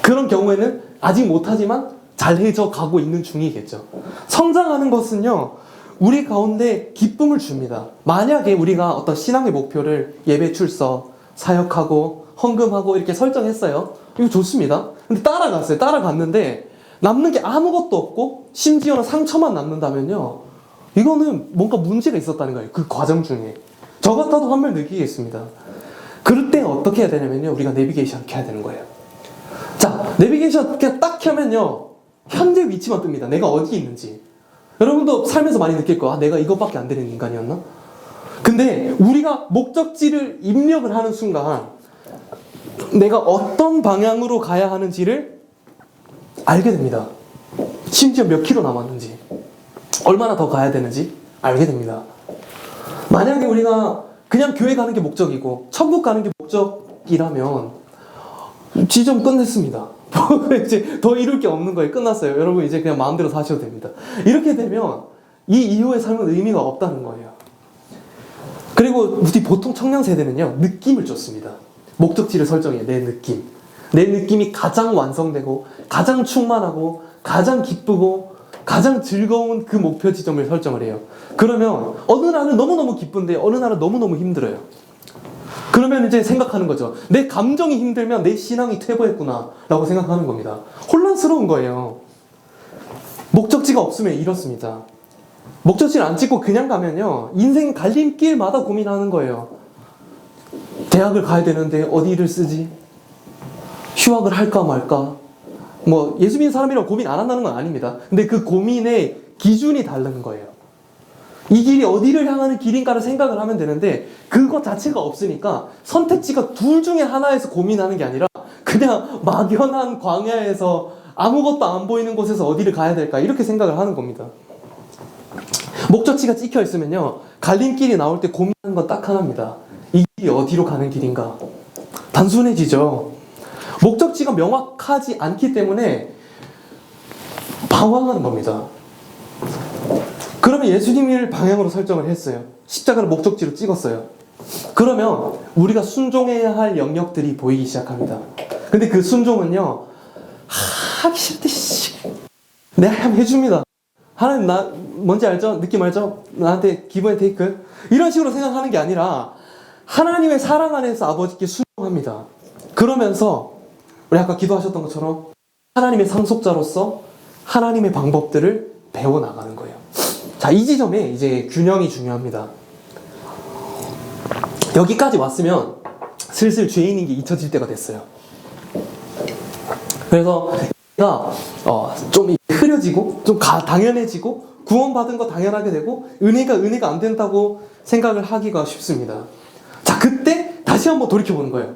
그런 경우에는 아직 못하지만 잘해져 가고 있는 중이겠죠. 성장하는 것은요, 우리 가운데 기쁨을 줍니다. 만약에 우리가 어떤 신앙의 목표를 예배 출석, 사역하고, 헌금하고 이렇게 설정했어요. 이거 좋습니다. 근데 따라갔어요. 따라갔는데 남는 게 아무것도 없고 심지어는 상처만 남는다면요, 이거는 뭔가 문제가 있었다는 거예요. 그 과정 중에. 저 같아도 한번 느끼겠습니다. 그럴 때 어떻게 해야 되냐면요, 우리가 내비게이션 이렇게 해야 되는 거예요. 자, 내비게이션 그냥 딱 켜면요, 현재 위치만 뜹니다. 내가 어디 있는지. 여러분도 살면서 많이 느낄 거야. 내가 이것밖에 안 되는 인간이었나? 근데 우리가 목적지를 입력을 하는 순간 내가 어떤 방향으로 가야 하는지를 알게 됩니다. 심지어 몇 킬로 남았는지, 얼마나 더 가야 되는지 알게 됩니다. 만약에 우리가 그냥 교회 가는 게 목적이고 천국 가는 게 목적이라면 지점 끝냈습니다. 이제 더 이룰 게 없는 거예요. 끝났어요. 여러분 이제 그냥 마음대로 사셔도 됩니다. 이렇게 되면 이 이후의 삶은 의미가 없다는 거예요. 그리고 우리 보통 청년 세대는요, 느낌을 쫓습니다. 목적지를 설정해요. 내 느낌. 내 느낌이 가장 완성되고 가장 충만하고 가장 기쁘고 가장 즐거운 그 목표 지점을 설정을 해요. 그러면 어느 날은 너무너무 기쁜데 어느 날은 너무너무 힘들어요. 그러면 이제 생각하는 거죠. 내 감정이 힘들면 내 신앙이 퇴보했구나 라고 생각하는 겁니다. 혼란스러운 거예요. 목적지가 없으면 이렇습니다. 목적지를 안 찍고 그냥 가면요, 인생 갈림길마다 고민하는 거예요. 대학을 가야 되는데 어디를 쓰지? 휴학을 할까 말까? 뭐 예수 믿는 사람이라고 고민 안 한다는 건 아닙니다. 근데 그 고민의 기준이 다른 거예요. 이 길이 어디를 향하는 길인가를 생각을 하면 되는데 그것 자체가 없으니까 선택지가 둘 중에 하나에서 고민하는 게 아니라 그냥 막연한 광야에서 아무것도 안 보이는 곳에서 어디를 가야 될까 이렇게 생각을 하는 겁니다. 목적지가 찍혀 있으면요, 갈림길이 나올 때 고민하는 건 딱 하나입니다. 이 길이 어디로 가는 길인가? 단순해지죠. 목적지가 명확하지 않기 때문에 방황하는 겁니다. 그러면 예수님을 방향으로 설정을 했어요. 십자가를 목적지로 찍었어요. 그러면 우리가 순종해야 할 영역들이 보이기 시작합니다. 근데 그 순종은요, 하기 싫대, 내가 하면 해줍니다. 하나님 나 뭔지 알죠? 느낌 알죠? 나한테 기브 앤 테이크? 이런 식으로 생각하는 게 아니라 하나님의 사랑 안에서 아버지께 순종합니다. 그러면서 우리 아까 기도하셨던 것처럼 하나님의 상속자로서 하나님의 방법들을 배워나가는 거예요. 자, 이 지점에 이제 균형이 중요합니다. 여기까지 왔으면 슬슬 죄인인 게 잊혀질 때가 됐어요. 그래서 내가 좀 흐려지고 좀 당연해지고 구원받은 거 당연하게 되고 은혜가 안 된다고 생각을 하기가 쉽습니다. 자, 그때 다시 한번 돌이켜보는 거예요.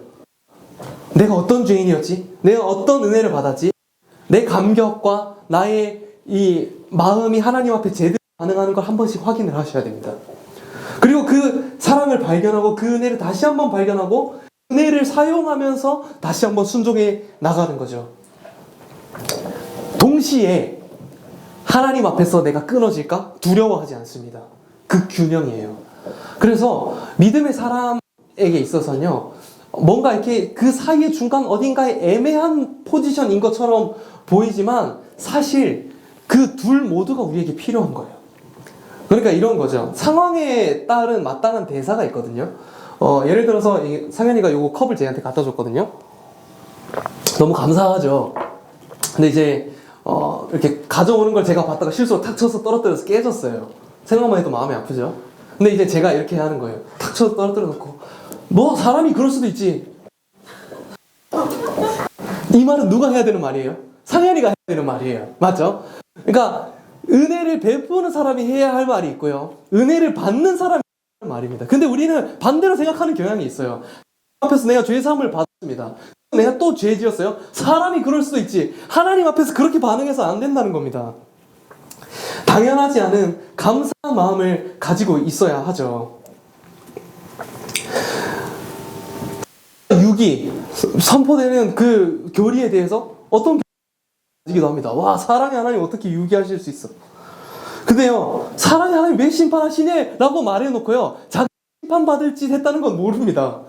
내가 어떤 죄인이었지? 내가 어떤 은혜를 받았지? 내 감격과 나의 이 마음이 하나님 앞에 제대로 반응하는 걸 한 번씩 확인을 하셔야 됩니다. 그리고 그 사랑을 발견하고 그 은혜를 다시 한번 발견하고 은혜를 사용하면서 다시 한번 순종해 나가는 거죠. 동시에 하나님 앞에서 내가 끊어질까? 두려워하지 않습니다. 그 균형이에요. 그래서 믿음의 사람에게 있어서는요, 뭔가 이렇게 그 사이의 중간 어딘가에 애매한 포지션인 것처럼 보이지만 사실 그 둘 모두가 우리에게 필요한 거예요. 그러니까 이런 거죠. 상황에 따른 마땅한 대사가 있거든요. 예를 들어서 상현이가 요거 컵을 제한테 갖다 줬거든요. 너무 감사하죠. 근데 이제 이렇게 가져오는 걸 제가 봤다가 실수로 탁 쳐서 떨어뜨려서 깨졌어요. 생각만 해도 마음이 아프죠. 근데 이제 제가 이렇게 하는 거예요. 탁 쳐서 떨어뜨려 놓고, 뭐 사람이 그럴 수도 있지. 이 말은 누가 해야 되는 말이에요? 상현이가 해야 되는 말이에요. 맞죠? 그러니까 은혜를 베푸는 사람이 해야 할 말이 있고요, 은혜를 받는 사람이 해야 할 말입니다. 근데 우리는 반대로 생각하는 경향이 있어요. 앞에서 내가 죄사함을 받았습니다. 내가 또 죄 지었어요? 사람이 그럴 수도 있지. 하나님 앞에서 그렇게 반응해서 안 된다는 겁니다. 당연하지 않은 감사한 마음을 가지고 있어야 하죠. 6이 선포되는 그 교리에 대해서 어떤 가지기도 합니다. 와, 사랑의 하나님 어떻게 유기하실 수 있어? 근데요, 사랑의 하나님 왜 심판하시네? 라고 말해놓고요, 자기 심판받을 짓 했다는 건 모릅니다.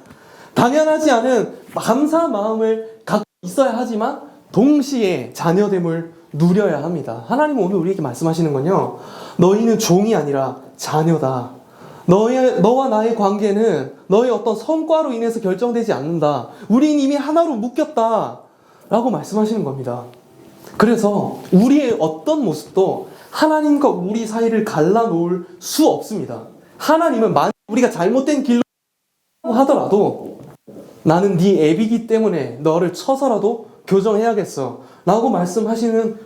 당연하지 않은 감사한 마음을 갖고 있어야 하지만 동시에 자녀됨을 누려야 합니다. 하나님은 오늘 우리에게 말씀하시는 건요, 너희는 종이 아니라 자녀다. 너와 나의 관계는 너의 어떤 성과로 인해서 결정되지 않는다. 우린 이미 하나로 묶였다 라고 말씀하시는 겁니다. 그래서 우리의 어떤 모습도 하나님과 우리 사이를 갈라놓을 수 없습니다. 하나님은 만약 우리가 잘못된 길로 하더라도 나는 네 애비기 때문에 너를 쳐서라도 교정해야겠어 라고 말씀하시는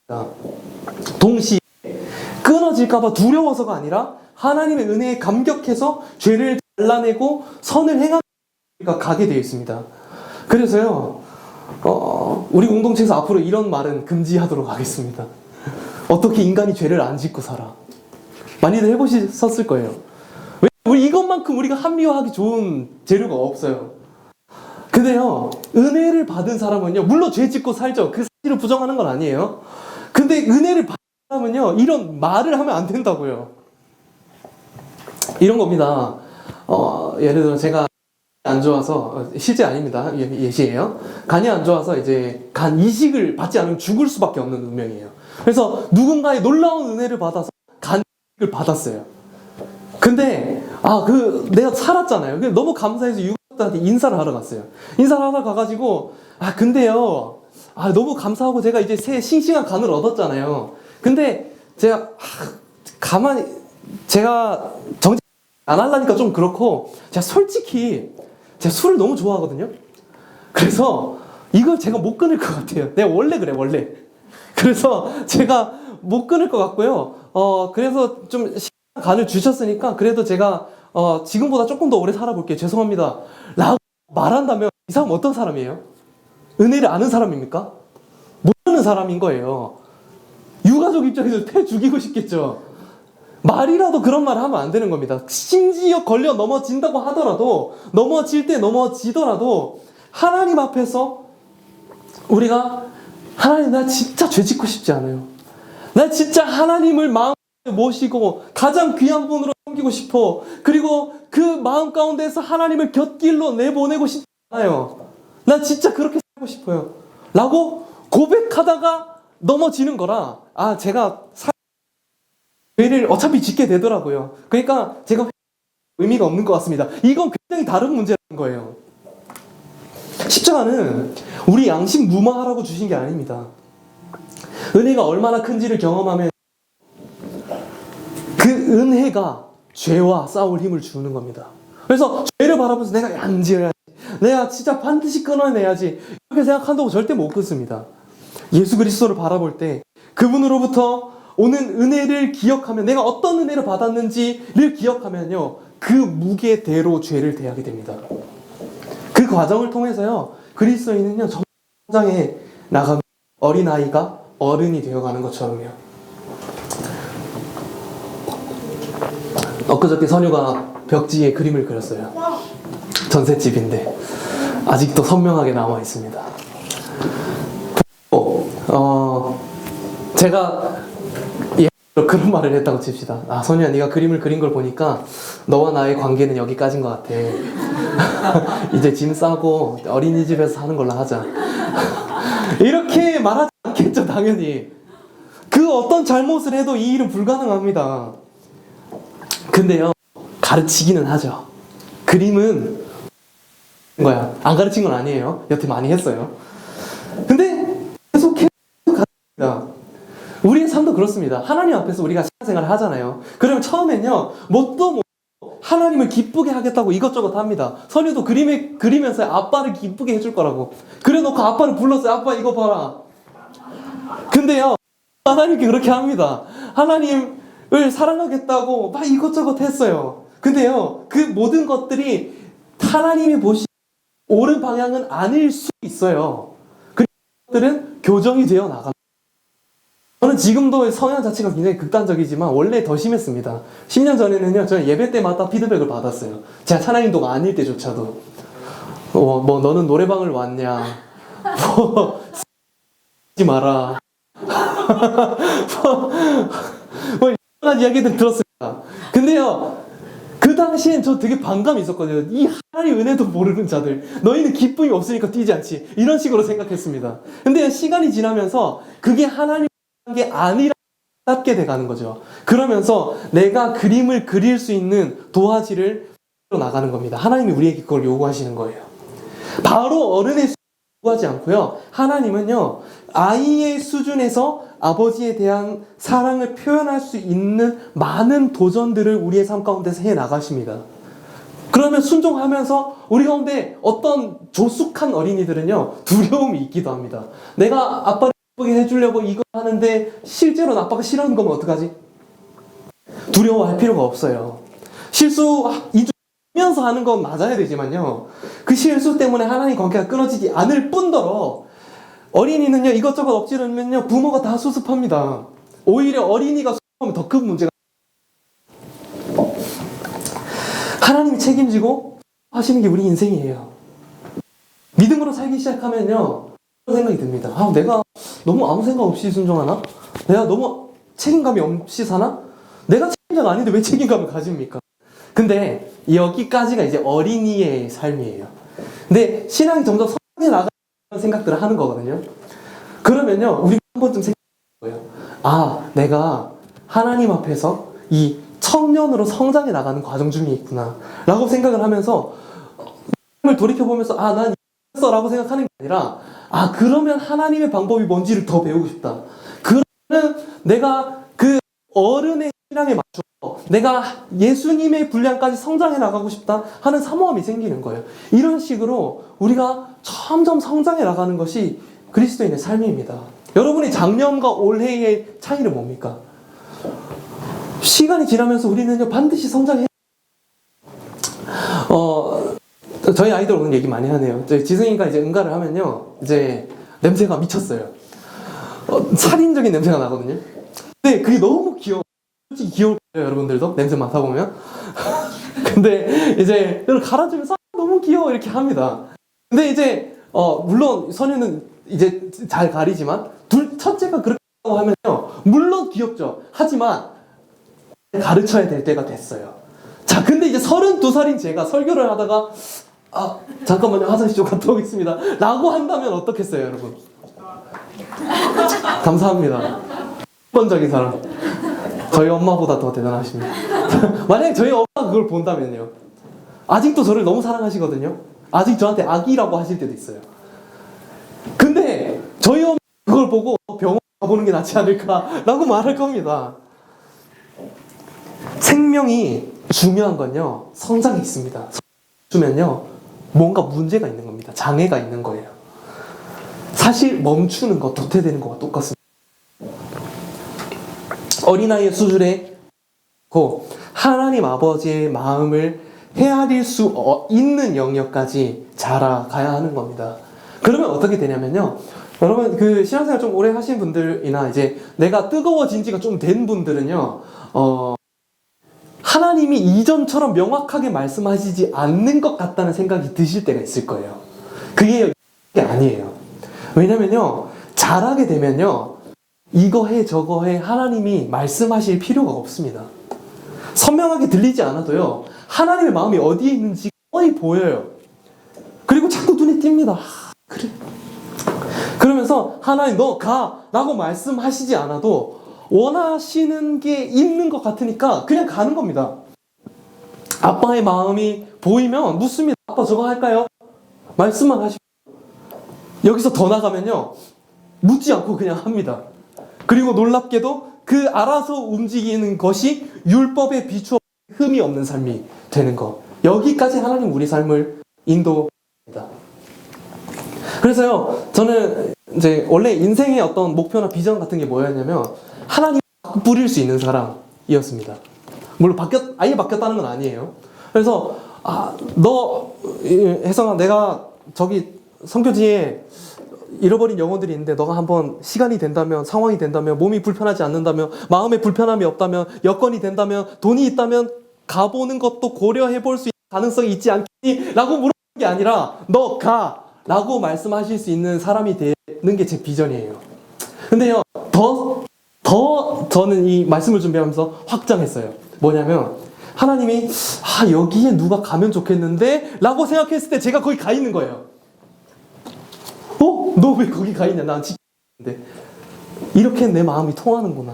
분입니다. 동시에 끊어질까봐 두려워서가 아니라 하나님의 은혜에 감격해서 죄를 잘라내고 선을 행하는 우리가 가게 되어 있습니다. 그래서요, 우리 공동체에서 앞으로 이런 말은 금지하도록 하겠습니다. 어떻게 인간이 죄를 안 짓고 살아? 많이들 해보셨을 거예요. 왜? 우리 이것만큼 우리가 합리화하기 좋은 재료가 없어요. 근데요, 은혜를 받은 사람은요, 물론 죄 짓고 살죠. 그 사실을 부정하는 건 아니에요. 근데 은혜를 받은 사람은요, 이런 말을 하면 안 된다고요. 이런 겁니다. 예를 들어 제가 안 좋아서, 실제 아닙니다. 예시예요. 간이 안 좋아서 이제 간 이식을 받지 않으면 죽을 수밖에 없는 운명이에요. 그래서 누군가의 놀라운 은혜를 받아서 간 이식을 받았어요. 근데 내가 살았잖아요. 너무 감사해서 유가족들한테 인사를 하러 갔어요. 인사를 하러 가가지고 근데요, 너무 감사하고 제가 이제 새 싱싱한 간을 얻었잖아요. 근데 제가 제가 정직 안 하려니까 좀 그렇고, 제가 솔직히 제가 술을 너무 좋아하거든요. 그래서 이걸 제가 못 끊을 것 같아요. 내가 원래 그래, 원래. 그래서 제가 못 끊을 것 같고요. 그래서 좀 간을 주셨으니까 그래도 제가 지금보다 조금 더 오래 살아볼게요. 죄송합니다 라고 말한다면 이 사람 어떤 사람이에요? 은혜를 아는 사람입니까? 모르는 사람인 거예요. 유가족 입장에서 패 죽이고 싶겠죠. 말이라도 그런 말을 하면 안 되는 겁니다. 심지어 걸려 넘어진다고 하더라도, 넘어질 때 넘어지더라도 하나님 앞에서 우리가 하나님, 나 진짜 죄 짓고 싶지 않아요. 나 진짜 하나님을 마음에 모시고 가장 귀한 분으로 섬기고 싶어. 그리고 그 마음 가운데서 하나님을 곁길로 내보내고 싶지 않아요. 나 진짜 그렇게 살고 싶어요 라고 고백하다가 넘어지는 거라, 제가 죄를 어차피 짓게 되더라고요. 그러니까 제가 의미가 없는 것 같습니다. 이건 굉장히 다른 문제라는 거예요. 십자가는 우리 양심 무마하라고 주신 게 아닙니다. 은혜가 얼마나 큰지를 경험하면 그 은혜가 죄와 싸울 힘을 주는 겁니다. 그래서 죄를 바라보면서 내가 양지해야지, 내가 진짜 반드시 끊어내야지, 이렇게 생각한다고 절대 못 끊습니다. 예수 그리스도를 바라볼 때 그분으로부터 오는 은혜를 기억하면, 내가 어떤 은혜를 받았는지를 기억하면요, 그 무게대로 죄를 대하게 됩니다. 그 과정을 통해서요, 그리스도인은요, 성장해 나가면 어린아이가 어른이 되어가는 것처럼요. 엊그저께 선유가 벽지에 그림을 그렸어요. 전셋집인데 아직도 선명하게 남아 있습니다. 제가 그런 말을 했다고 칩시다. 선유야, 네가 그림을 그린 걸 보니까 너와 나의 관계는 여기까지인 것 같아. 이제 짐 싸고 어린이집에서 사는 걸로 하자. 이렇게 말하지 않겠죠, 당연히. 그 어떤 잘못을 해도 이 일은 불가능합니다. 근데요, 가르치기는 하죠. 그림은 거야. 안 가르친 건 아니에요. 여태 많이 했어요. 근데 계속 가르칩니다. 우리의 삶도 그렇습니다. 하나님 앞에서 우리가 신앙생활을 하잖아요. 그러면 처음엔요, 뭣도 하나님을 기쁘게 하겠다고 이것저것 합니다. 선유도 그리면서 아빠를 기쁘게 해줄 거라고. 그래 놓고 아빠를 불렀어요. 아빠 이거 봐라. 근데요, 하나님께 그렇게 합니다. 하나님을 사랑하겠다고 막 이것저것 했어요. 근데요, 그 모든 것들이 하나님이 보시는 옳은 방향은 아닐 수 있어요. 그 것들은 교정이 되어 나갑니다. 저는 지금도 성향 자체가 굉장히 극단적이지만 원래 더 심했습니다. 10년 전에는요, 저는 예배 때마다 피드백을 받았어요. 제가 찬양인도가 아닐 때조차도. 뭐 너는 노래방을 왔냐, 하지 마라. 뭐 이런 이야기들 들었습니다. 근데요, 그 당시엔 저 되게 반감이 있었거든요. 이 하나님 은혜도 모르는 자들, 너희는 기쁨이 없으니까 뛰지 않지, 이런 식으로 생각했습니다. 근데 시간이 지나면서 그게 하나님의 게 아니라 깨닫게 돼가는 거죠. 그러면서 내가 그림을 그릴 수 있는 도화지를 나가는 겁니다. 하나님이 우리에게 그걸 요구하시는 거예요. 바로 어른의 요구하지 않고요, 하나님은요 아이의 수준에서 아버지에 대한 사랑을 표현할 수 있는 많은 도전들을 우리의 삶 가운데서 해 나가십니다. 그러면 순종하면서 우리 가운데 어떤 조숙한 어린이들은요 두려움이 있기도 합니다. 내가 아빠를 예쁘게 해주려고 이거 하는데 실제로는 아빠가 싫어하는 거면 어떡하지? 두려워할 필요가 없어요. 실수하면서 하는 건 맞아야 되지만요, 그 실수 때문에 하나님 관계가 끊어지지 않을 뿐더러 어린이는요 이것저것 억지르면요 부모가 다 수습합니다. 오히려 어린이가 수습하면 더 큰 문제가, 하나님이 책임지고 하시는 게 우리 인생이에요. 믿음으로 살기 시작하면요 그런 생각이 듭니다. 아, 내가 너무 아무 생각 없이 순종하나? 내가 너무 책임감이 없이 사나? 내가 책임자가 아닌데 왜 책임감을 가집니까? 근데 여기까지가 이제 어린이의 삶이에요. 근데 신앙이 점점 성장해 나가는 생각들을 하는 거거든요. 그러면요 우리가 한 번쯤 생각해 거예요. 아, 내가 하나님 앞에서 이 청년으로 성장해 나가는 과정 중에 있구나 라고 생각을 하면서 하나님을 돌이켜보면서 아, 난 이랬어 라고 생각하는 게 아니라, 아, 그러면 하나님의 방법이 뭔지를 더 배우고 싶다. 그러면 내가 그 어른의 신앙에 맞춰서 내가 예수님의 분량까지 성장해 나가고 싶다 하는 사모함이 생기는 거예요. 이런 식으로 우리가 점점 성장해 나가는 것이 그리스도인의 삶입니다. 여러분이 작년과 올해의 차이는 뭡니까? 시간이 지나면서 우리는 반드시 성장해. 저희 아이들 오늘 얘기 많이 하네요. 지승이가 이제 응가를 하면요, 이제 냄새가 미쳤어요. 살인적인 냄새가 나거든요. 근데 그게 너무 귀여워. 솔직히 귀여울 거예요, 여러분들도 냄새 맡아보면. 근데 이제 이걸 갈아주면서 너무 귀여워 이렇게 합니다. 근데 이제 물론 선유는 이제 잘 가리지만 첫째가 그렇게 하면요 물론 귀엽죠. 하지만 가르쳐야 될 때가 됐어요. 자, 근데 이제 32살인 제가 설교를 하다가 아, 잠깐만요, 화장실 좀 갔다 오겠습니다 라고 한다면 어떻겠어요, 여러분? 감사합니다. 번적인 사람, 저희 엄마보다 더 대단하십니다. 만약에 저희 엄마가 그걸 본다면요, 아직도 저를 너무 사랑하시거든요. 아직 저한테 아기라고 하실 때도 있어요. 근데 저희 엄마 그걸 보고 병원 가보는 게 낫지 않을까라고 말할 겁니다. 생명이 중요한 건요 성장이 있습니다. 멈추면요 뭔가 문제가 있는 겁니다. 장애가 있는 거예요. 사실 멈추는 거, 도태되는 거와 똑같습니다. 어린아이의 수준에 하나님 아버지의 마음을 헤아릴 수 있는 영역까지 자라가야 하는 겁니다. 그러면 어떻게 되냐면요, 여러분 그 신앙생활 좀 오래 하신 분들이나 이제 내가 뜨거워진 지가 좀 된 분들은요 하나님이 이전처럼 명확하게 말씀하시지 않는 것 같다는 생각이 드실 때가 있을 거예요. 그게 아니에요. 왜냐면요 잘하게 되면요 이거 해 저거 해 하나님이 말씀하실 필요가 없습니다. 선명하게 들리지 않아도요 하나님의 마음이 어디에 있는지 거의 보여요. 그리고 자꾸 눈에 띕니다. 그래. 그러면서 하나님 너 가 라고 말씀하시지 않아도 원하시는 게 있는 것 같으니까 그냥 가는 겁니다. 아빠의 마음이 보이면 묻습니다. 아빠 저거 할까요? 말씀만 하시고, 여기서 더 나가면요 묻지 않고 그냥 합니다. 그리고 놀랍게도 그 알아서 움직이는 것이 율법에 비추어 흠이 없는 삶이 되는 것, 여기까지 하나님 우리 삶을 인도합니다. 그래서요 저는 이제 원래 인생의 어떤 목표나 비전 같은 게 뭐였냐면 하나님 뿌릴 수 있는 사람이었습니다. 물론 아예 바뀌었다는 건 아니에요. 그래서 너 혜성아, 내가 저기 성교지에 잃어버린 영혼들이 있는데 너가 한번 시간이 된다면, 상황이 된다면, 몸이 불편하지 않는다면, 마음에 불편함이 없다면, 여건이 된다면, 돈이 있다면 가보는 것도 고려해 볼 수 있는 가능성이 있지 않겠니? 라고 물어보는 게 아니라 너 가! 라고 말씀하실 수 있는 사람이 되는 게 제 비전이에요. 근데요 더 저는 이 말씀을 준비하면서 확장했어요. 뭐냐면 하나님이 여기에 누가 가면 좋겠는데 라고 생각했을 때 제가 거기 가 있는 거예요. 너 왜 거기 가 있냐? 난 지키는데. 이렇게 내 마음이 통하는구나.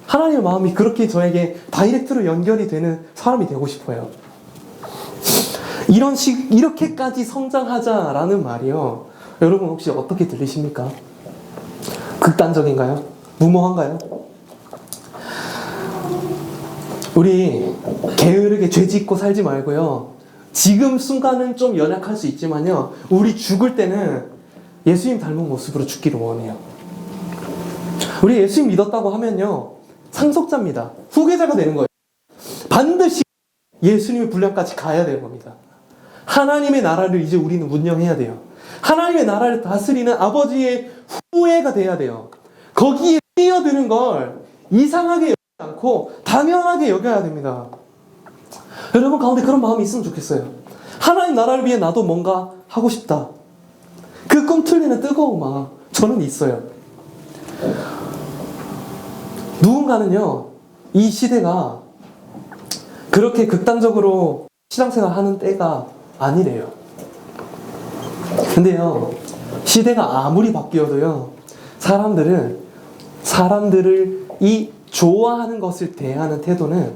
하나님의 마음이 그렇게 저에게 다이렉트로 연결이 되는 사람이 되고 싶어요. 이렇게까지 성장하자라는 말이요. 여러분 혹시 어떻게 들리십니까? 극단적인가요? 무모한가요? 우리 게으르게 죄 짓고 살지 말고요. 지금 순간은 좀 연약할 수 있지만요. 우리 죽을 때는 예수님 닮은 모습으로 죽기를 원해요. 우리 예수님 믿었다고 하면요. 상속자입니다. 후계자가 되는 거예요. 반드시 예수님의 분량까지 가야 되는 겁니다. 하나님의 나라를 이제 우리는 운영해야 돼요. 하나님의 나라를 다스리는 아버지의 후예가 돼야 돼요. 거기에 뛰어드는 걸 이상하게 여기지 않고 당연하게 여겨야 됩니다. 여러분 가운데 그런 마음이 있으면 좋겠어요. 하나님 나라를 위해 나도 뭔가 하고 싶다. 그 꿈틀리는 뜨거운 마음 저는 있어요. 누군가는요, 이 시대가 그렇게 극단적으로 신앙생활 하는 때가 아니래요. 근데요, 시대가 아무리 바뀌어도요, 사람들을 이 좋아하는 것을 대하는 태도는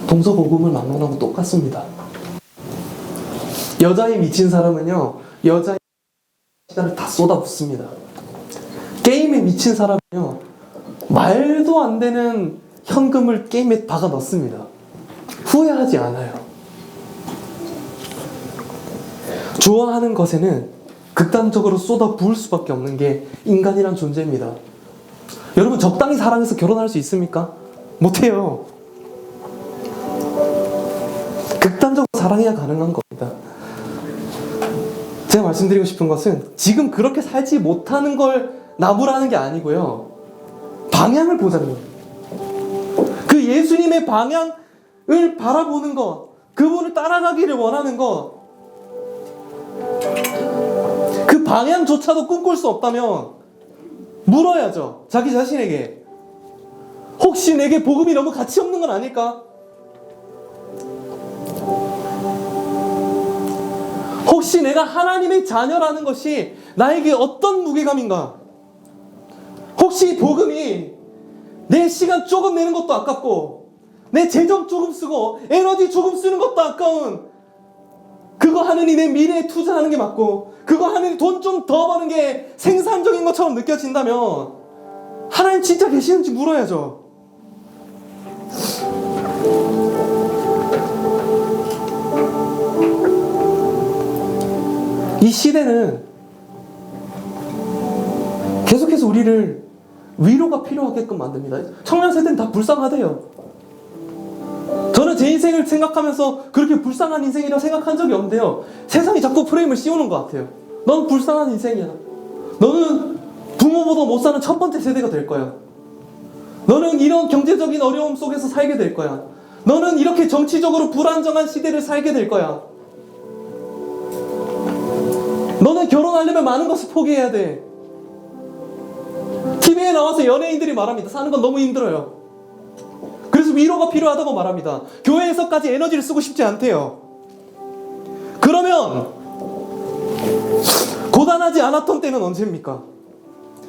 동서고금을 막론하고 똑같습니다. 여자에 미친 사람은요, 여자의 시간을 다 쏟아붓습니다. 게임에 미친 사람은요, 말도 안 되는 현금을 게임에 박아 넣습니다. 후회하지 않아요. 좋아하는 것에는 극단적으로 쏟아 부을 수밖에 없는 게 인간이란 존재입니다. 여러분 적당히 사랑해서 결혼할 수 있습니까? 못해요. 극단적으로 사랑해야 가능한 겁니다. 제가 말씀드리고 싶은 것은 지금 그렇게 살지 못하는 걸 나무라는 게 아니고요. 방향을 보자는 거예요. 그 예수님의 방향을 바라보는 것, 그분을 따라가기를 원하는 것, 그 방향조차도 꿈꿀 수 없다면 물어야죠. 자기 자신에게. 혹시 내게 복음이 너무 가치 없는 건 아닐까? 혹시 내가 하나님의 자녀라는 것이 나에게 어떤 무게감인가? 혹시 복음이 내 시간 조금 내는 것도 아깝고 내 재정 조금 쓰고 에너지 조금 쓰는 것도 아까운 그거 하느니 내 미래에 투자하는 게 맞고 그거 하느니 돈 좀 더 버는 게 생산적인 것처럼 느껴진다면 하나님 진짜 계시는지 물어야죠. 이 시대는 계속해서 우리를 위로가 필요하게끔 만듭니다. 청년 세대는 다 불쌍하대요. 저는 제 인생을 생각하면서 그렇게 불쌍한 인생이라고 생각한 적이 없는데요. 세상이 자꾸 프레임을 씌우는 것 같아요. 넌 불쌍한 인생이야. 너는 부모보다 못 사는 첫 번째 세대가 될 거야. 너는 이런 경제적인 어려움 속에서 살게 될 거야. 너는 이렇게 정치적으로 불안정한 시대를 살게 될 거야. 너는 결혼하려면 많은 것을 포기해야 돼. TV에 나와서 연예인들이 말합니다. 사는 건 너무 힘들어요. 그래서 위로가 필요하다고 말합니다. 교회에서까지 에너지를 쓰고 싶지 않대요. 그러면 고단하지 않았던 때는 언제입니까?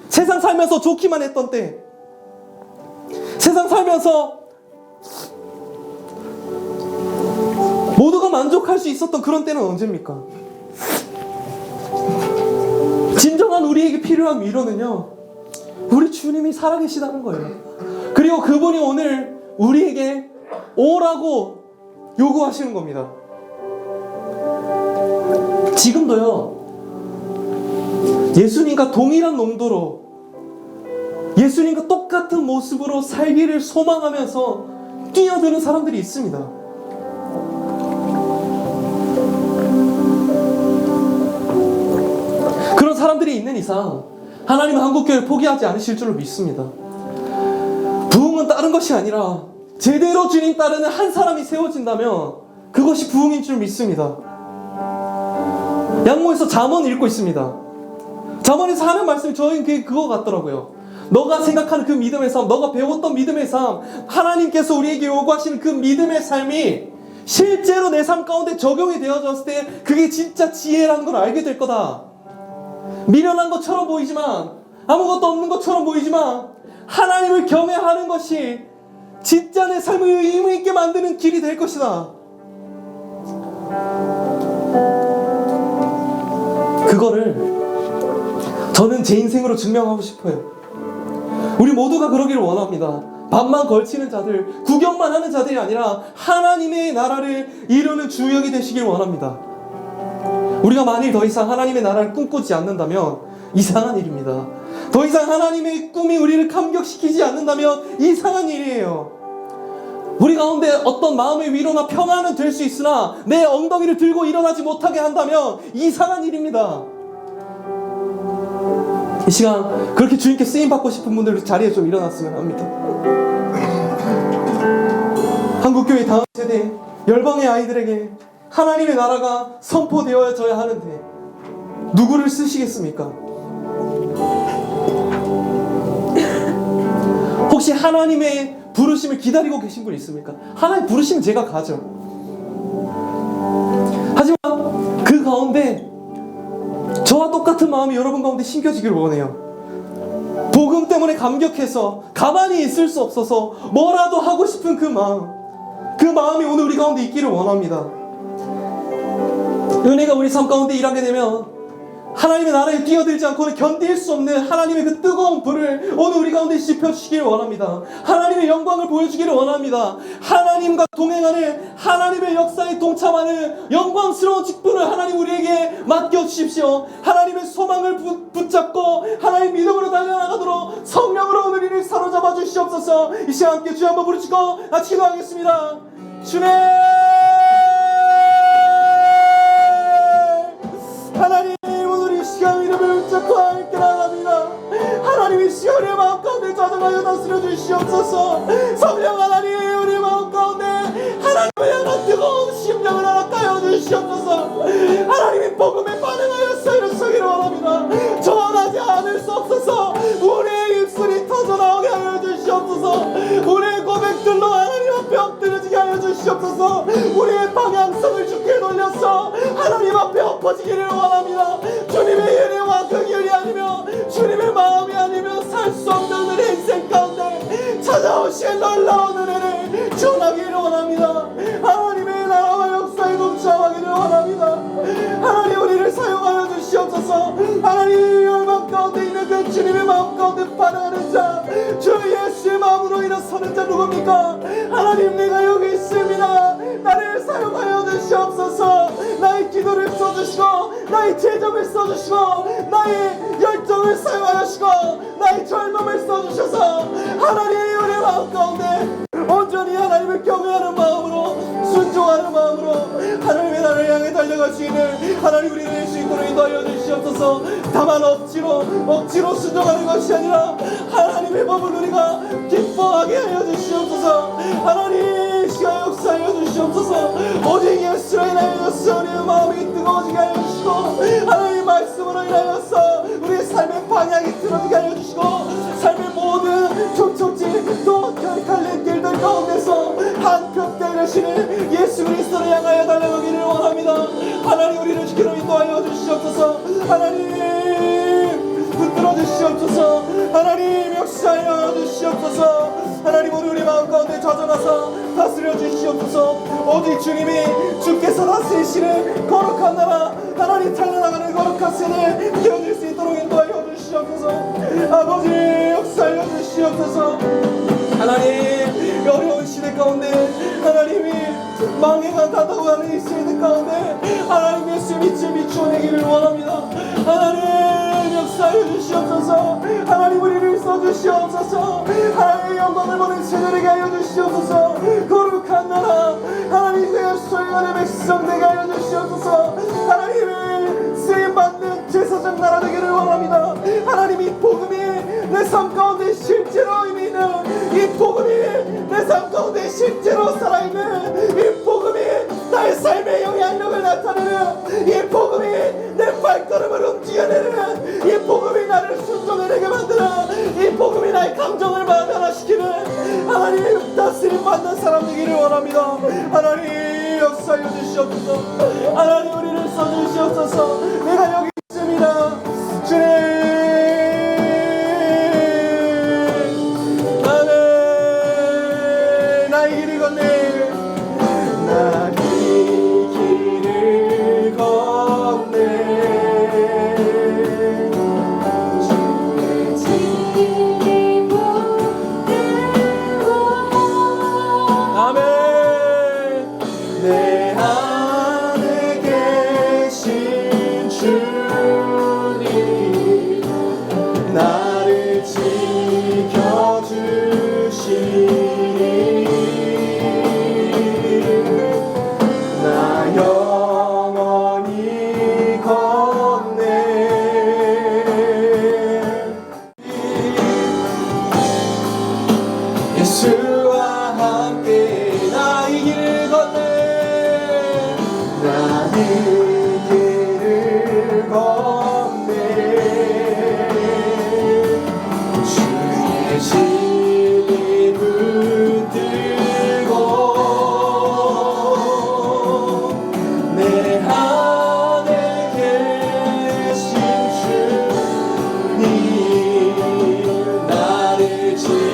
세상 살면서 좋기만 했던 때, 세상 살면서 모두가 만족할 수 있었던 그런 때는 언제입니까? 진정한 우리에게 필요한 위로는요, 우리 주님이 살아계시다는 거예요. 그리고 그분이 오늘 우리에게 오라고 요구하시는 겁니다. 지금도요, 예수님과 동일한 농도로 예수님과 똑같은 모습으로 살기를 소망하면서 뛰어드는 사람들이 있습니다. 그런 사람들이 있는 이상 하나님은 한국교회를 포기하지 않으실 줄로 믿습니다. 부흥은 다른 것이 아니라 제대로 주님 따르는 한 사람이 세워진다면 그것이 부흥인 줄 믿습니다. 양모에서 잠언 읽고 있습니다. 잠언에서 하는 말씀이 저희는 그거 같더라고요. 너가 생각하는 그 믿음의 삶, 너가 배웠던 믿음의 삶, 하나님께서 우리에게 요구하시는 그 믿음의 삶이 실제로 내 삶 가운데 적용이 되어졌을 때 그게 진짜 지혜라는 걸 알게 될 거다. 미련한 것처럼 보이지만, 아무것도 없는 것처럼 보이지만 하나님을 경외하는 것이 진짜 내 삶을 의미 있게 만드는 길이 될 것이다. 그거를 저는 제 인생으로 증명하고 싶어요. 우리 모두가 그러기를 원합니다. 밥만 걸치는 자들, 구경만 하는 자들이 아니라 하나님의 나라를 이루는 주역이 되시길 원합니다. 우리가 만일 더 이상 하나님의 나라를 꿈꾸지 않는다면 이상한 일입니다. 더 이상 하나님의 꿈이 우리를 감격시키지 않는다면 이상한 일이에요. 우리 가운데 어떤 마음의 위로나 평안은 될 수 있으나 내 엉덩이를 들고 일어나지 못하게 한다면 이상한 일입니다. 이 시간 그렇게 주님께 쓰임받고 싶은 분들 자리에 좀 일어났으면 합니다. 한국교회 다음 세대 열방의 아이들에게 하나님의 나라가 선포되어져야 하는데 누구를 쓰시겠습니까? 혹시 하나님의 부르심을 기다리고 계신 분 있습니까? 하나님 부르시면 제가 가죠. 하지만 그 가운데 저와 똑같은 마음이 여러분 가운데 심겨지기를 원해요. 복음 때문에 감격해서 가만히 있을 수 없어서 뭐라도 하고 싶은 그 마음이 오늘 우리 가운데 있기를 원합니다. 은혜가 우리 삶 가운데 일하게 되면 하나님의 나라에 뛰어들지 않고는 견딜 수 없는 하나님의 그 뜨거운 불을 오늘 우리 가운데 지펴주시기를 원합니다. 하나님의 영광을 보여주기를 원합니다. 하나님과 동행하는 하나님의 역사에 동참하는 영광스러운 직분을 하나님 우리에게 맡겨주십시오. 하나님의 소망을 붙잡고 하나님 믿음으로 달려나가도록 성령으로 오늘 이를 사로잡아 주시옵소서. 이 시간 함께 주여 한번 부르시고 같이 기도하겠습니다. 주님, 하나님 오늘 이 시간 이름을 붙잡고 함께 나갑니다. 하나님 이 시간 우리의 마음 가운데 좌정하여 다스려 주시옵소서. 성령 하나님 우리의 마음 가운데 하나님을 향한 뜨거운 심령을 허락하여 주시옵소서. 하나님의 복음에 반응하여서 일어서기를 원합니다. 저항하지 않을 수 없어서 우리의 입술이 터져나오게 하여 주시옵소서. 우리의 고백들로 하나님 앞에 엎드려지게 하여 주시옵소서. 우리의 방향성을 주께 돌려서 하나님 앞에 엎어지기를 원합니다. 주님의 은혜와 그 길이 아니며 주님의 마음이 아니면 살 수 없는 우리의 인생 가운데 찾아오신 놀라운 은혜를 전하기를 원합니다. 하나님의 나라와 역사에 동참하기를 원합니다. 하나님 우리를 사용하여 주시옵소서. 하나님 열방 가운데 있는 그 주님의 마음 가운데 반응하는 자, 주 예수의 마음으로 일어서는 자 누굽니까? 하나님 내가 여기 있습니다. 나를 사용하여 주시옵소서. 나의 기도를 써주시고 나의 재정을 써주시고 나의 열정을 사용하시고 나의 젊음을 써주셔서 하나님 우리의 마음 가운데 온전히 하나님을 경외하는 마음으로 순종하는 마음으로 하나님의 나라를 향해 달려갈 수 있는 하나님 우리를 수 있도록 인도하여 주시옵소서. 다만 억지로 순종하는 것이 아니라 하나님의 법을 우리가 기뻐하게 하여 주시옵소서. 하나님 시간 역사하여 주시옵소서. 오직 예수로 인하여서 우리의 마음이 뜨거워지게 하여 주시고 하나님의 말씀으로 인하여서 우리의 삶의 방향이 틀어지게 하여 주시고 삶의 모든 촉촉지 또 갈린 길들 가운데서 한껏 때리시는 예수 그리스도를 향하여 달려가기를 원합니다. 하나님 우리를 지키러 인도하여 주시옵소서. 하나님 붙들어 주시옵소서. 하나님 역사하여 주시옵소서. 하나님 오늘 우리 마음 가운데 좌정하사 다스려 주시옵소서. 오직 주께서 다스리시는 거룩한 나라 하나님 달려나가는 거룩한 세대 되어질 수 있도록 인도하여 주시옵소서. 아버지 역사하여 주시옵소서. 하나님 어려운 시대 가운데 하나님이 망해가 다가오는 이 시대 가운데 하나님 예수 믿지 비추어내기를 원합니다. 하나님 역사하여 주시옵소서. 하나님 우리를 써주시옵소서. 하나님의 영광을 보는 세대에게 하여 주시옵소서. 거룩한 나라 하나님 그 소유하는 백성 되게 하여 주시옵소서. 하나님의 쓰임받는 제사장 나라 되기를 원합니다. 하나님 이 복음이 내 삶 가운데 실제로 의미 있는 이 복음이 내 삶 가운데 실제로 살아있는 이 복음이 나의 삶의 영향력을 나타내는 이 복음이 내 발걸음을 움직여내는 이 복음이 나를 순종해내게 만드는 이 복음이 받는 사람 되기를 원합니다. 하나님 역사해 주시옵소서. 하나님 우리를 써주시옵소서. 내가 여기 있습니다. 주님. 아멘. 나의 길을 걷네. 나의 길을 걷네. 내 안에 계신 주님 나를 지켜주시니 나 영원히 걷네. 예수와 함께 나의 길을 걷네. 나의 길을 걷네. 주의 진리 붙들고 내 안에 계신 주님 나를 지켜주시니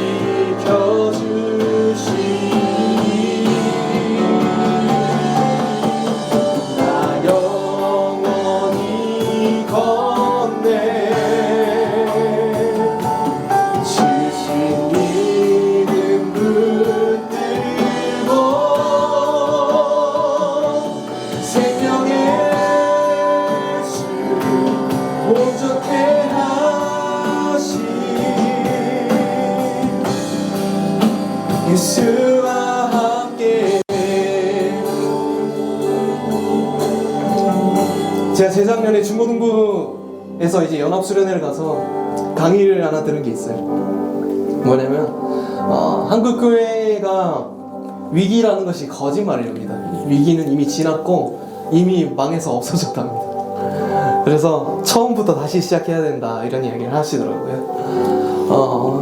예수와 함께. 제가 재작년에 중고등부에서 이제 연합수련회를 가서 강의를 하나 들은 게 있어요. 뭐냐면 한국교회가 위기라는 것이 거짓말입니다. 위기는 이미 지났고 이미 망해서 없어졌답니다. 그래서 처음부터 다시 시작해야 된다 이런 이야기를 하시더라고요.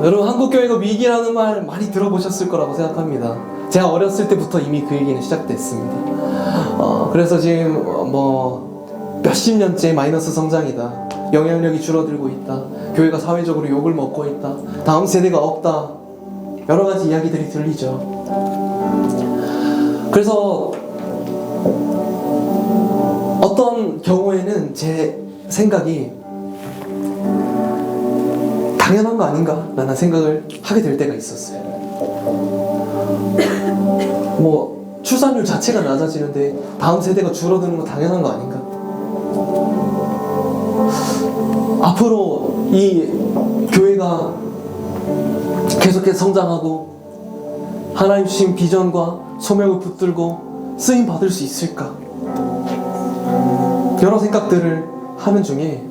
여러분 한국교회가 위기라는 말 많이 들어보셨을 거라고 생각합니다. 제가 어렸을 때부터 이미 그 얘기는 시작됐습니다. 그래서 지금 몇십 년째 마이너스 성장이다. 영향력이 줄어들고 있다. 교회가 사회적으로 욕을 먹고 있다. 다음 세대가 없다. 여러 가지 이야기들이 들리죠. 그래서 어떤 경우에는 제 생각이 당연한 거 아닌가? 라는 생각을 하게 될 때가 있었어요. 출산율 자체가 낮아지는데 다음 세대가 줄어드는 거 당연한 거 아닌가? 앞으로 이 교회가 계속해서 성장하고 하나님 주신 비전과 소명을 붙들고 쓰임 받을 수 있을까? 여러 생각들을 하는 중에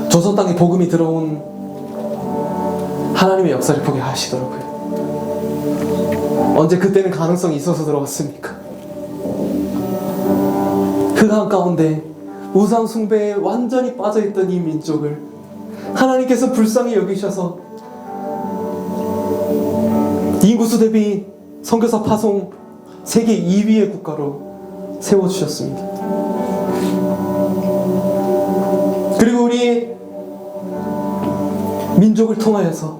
조선 땅에 복음이 들어온 하나님의 역사를 보게 하시더라고요. 언제 그때는 가능성이 있어서 들어왔습니까? 흑암 가운데 우상 숭배에 완전히 빠져있던 이 민족을 하나님께서 불쌍히 여기셔서 인구수 대비 선교사 파송 세계 2위의 국가로 세워주셨습니다. 그리고 우리 민족을 통하여서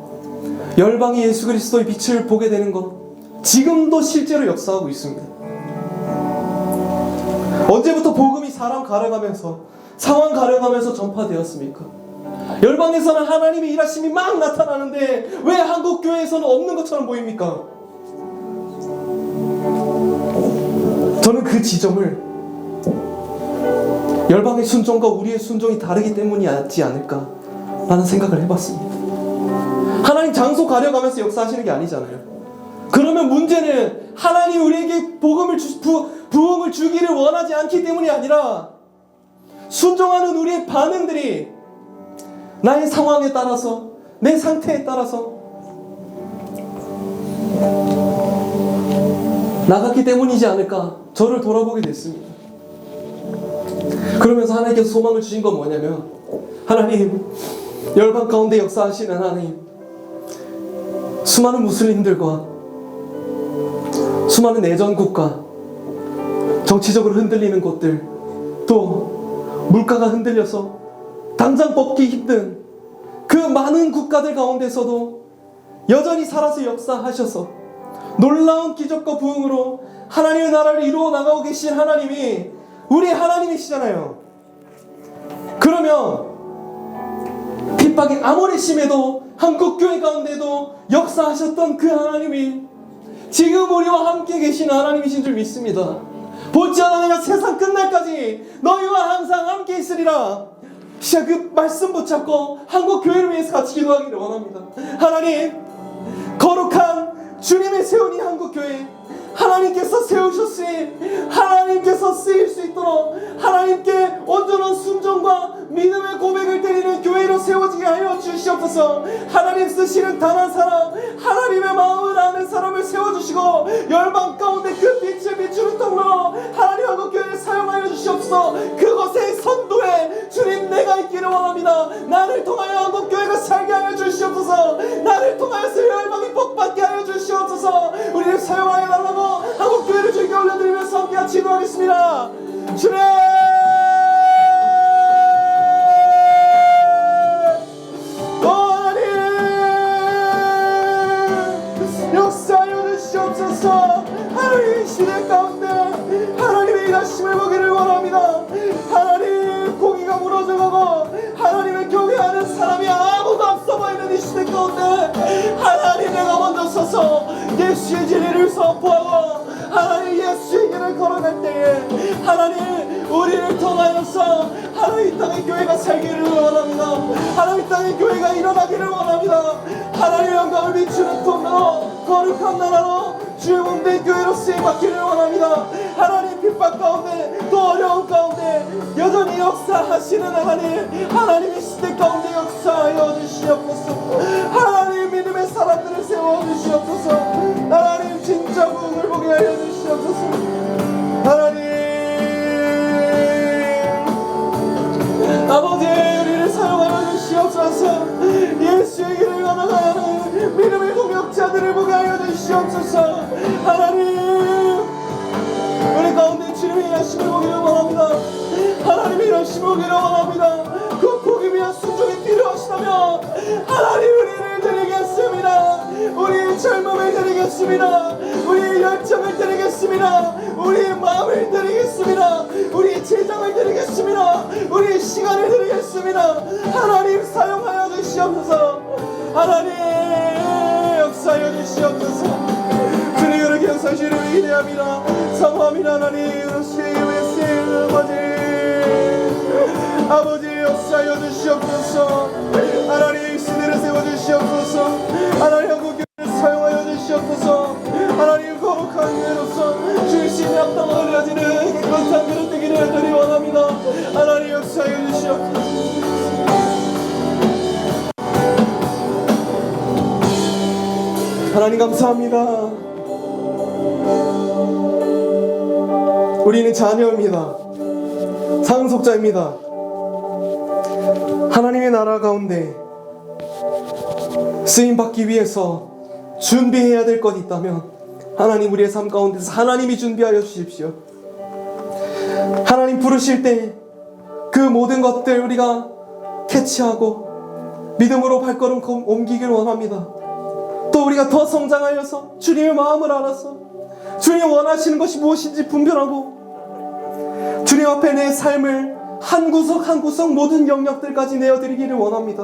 열방이 예수 그리스도의 빛을 보게 되는 것, 지금도 실제로 역사하고 있습니다. 언제부터 복음이 사람 가려가면서 상황 가려가면서 전파되었습니까? 열방에서는 하나님의 일하심이 막 나타나는데 왜 한국 교회에서는 없는 것처럼 보입니까? 저는 그 지점을 열방의 순종과 우리의 순종이 다르기 때문이지 않을까 라는 생각을 해봤습니다. 하나님 장소 가려가면서 역사하시는 게 아니잖아요. 그러면 문제는 하나님 우리에게 부흥을 주기를 원하지 않기 때문이 아니라 순종하는 우리의 반응들이 나의 상황에 따라서 내 상태에 따라서 나갔기 때문이지 않을까 저를 돌아보게 됐습니다. 그러면서 하나님께서 소망을 주신 건 뭐냐면 하나님 열방 가운데 역사하시는 하나님 수많은 무슬림들과 수많은 내전 국가, 정치적으로 흔들리는 곳들, 또 물가가 흔들려서 당장 먹기 힘든 그 많은 국가들 가운데서도 여전히 살아서 역사하셔서 놀라운 기적과 부흥으로 하나님의 나라를 이루어 나가고 계신 하나님이 우리 하나님이시잖아요. 그러면 핍박이 아무리 심해도 한국교회 가운데도 역사하셨던 그 하나님이 지금 우리와 함께 계신 하나님이신 줄 믿습니다. 볼지어다 내가 세상 끝날까지 너희와 항상 함께 있으리라. 진짜 그 말씀 붙잡고 한국교회를 위해서 같이 기도하기를 원합니다. 하나님, 거룩한 주님의 세운 이 한국교회, 하나님께서 세우셨으니 하나님께서 쓰일 수 있도록 하나님께 온전한 순종과 믿음의 고백을 드리는 교회로 세워지게 하여 주시옵소서. 하나님 쓰시는 단 한 사람, 하나님의 마음을 아는 사람을 세워주시고 열방 가운데 그 빛을 비추는 통로로 하나님 한국교회를 사용하여 주시옵소서. 그곳의 선도에 주님 내가 있기를 원합니다. 나를 통하여 한국교회가 살게 하여 주시옵소서. 나를 통하여서 열방이 복받게 하여 주시옵소서. 우리를 사용하여 달라고 한국교회를 주님께 올려드리면서 함께 같이 기도하겠습니다. 주님, 역사하여 주시옵소서. 하나님, 이 시대 가운데 하나님의 일하심을 보기를 원합니다. 하나님, 공의가 무너져가고 하나님의 교회하는 사람이 아무도 없어 보이는 이 시대 가운데 하나님, 내가 먼저 서서 예수의 진리를 선포하고 하나님 예수의 길을 걸어갈 때에 하나님, 우리를 통하여서 하나님 이 땅의 교회가 살기를 원합니다. 하나님 이 땅의 교회가 일어나기를 원합니다. 하나님의 영광을 비추는 통로로 거룩한 나라로 주의 몸된 교회로 쓰임받기를 원합니다. 하나님, 핍박 가운데 또 어려운 가운데 여전히 역사하시는 하나님, 하나님의 시대 가운데 역사하여 주시옵소서. 하나님, 믿음의 사람들을 세워주시옵소서. 하나님, 진짜 부흥을 보게 하여 주시옵소서. 하나님, 아버지, 우리를 사용하여 주시옵소서. 예수의 길을 걸어가야 하는 믿음의 동역자들을 보게 하여 주시옵소서. 하나님, 우리 가운데 주님의 일하심을 보기를 원합니다. 하나님의 일하심을 보기를 원합니다. 그 복이 위한 순종이 필요하시다면 하나님, 우리를 드리겠습니다. 우리의 젊음을 드리겠습니다. 우리의 열정을 드리겠습니다. 우리의 마음을 드리겠습니다. 우리의 재정을 드리겠습니다. 우리의 시간을 드리겠습니다. 하나님, 사용하여 주시옵소서. 하나님, 역사하여 주시옵소서. 주님, 그렇게 역사하시기를 기대합니다. 사모합니다. 하나님, 예수의 아버지, 역사하여 주시옵소서. 하나님, 시대를 세워주시옵소서. 하나님, 한국교회를 사용하여 주시옵소서. 하나님, 거룩한 교회로서 주의 신에 합당하여 드려지는 거룩한 교회 되기를 드리 원합니다. 하나님, 역사하여 주시옵소서. 하나님, 감사합니다. 우리는 자녀입니다. 상속자입니다. 하나님의 나라 가운데 쓰임받기 위해서 준비해야 될 것 있다면 하나님, 우리의 삶 가운데서 하나님이 준비하여 주십시오. 하나님 부르실 때 그 모든 것들 우리가 캐치하고 믿음으로 발걸음 옮기길 원합니다. 또 우리가 더 성장하여서 주님의 마음을 알아서 주님 원하시는 것이 무엇인지 분별하고 주님 앞에 내 삶을 한 구석 한 구석 모든 영역들까지 내어드리기를 원합니다.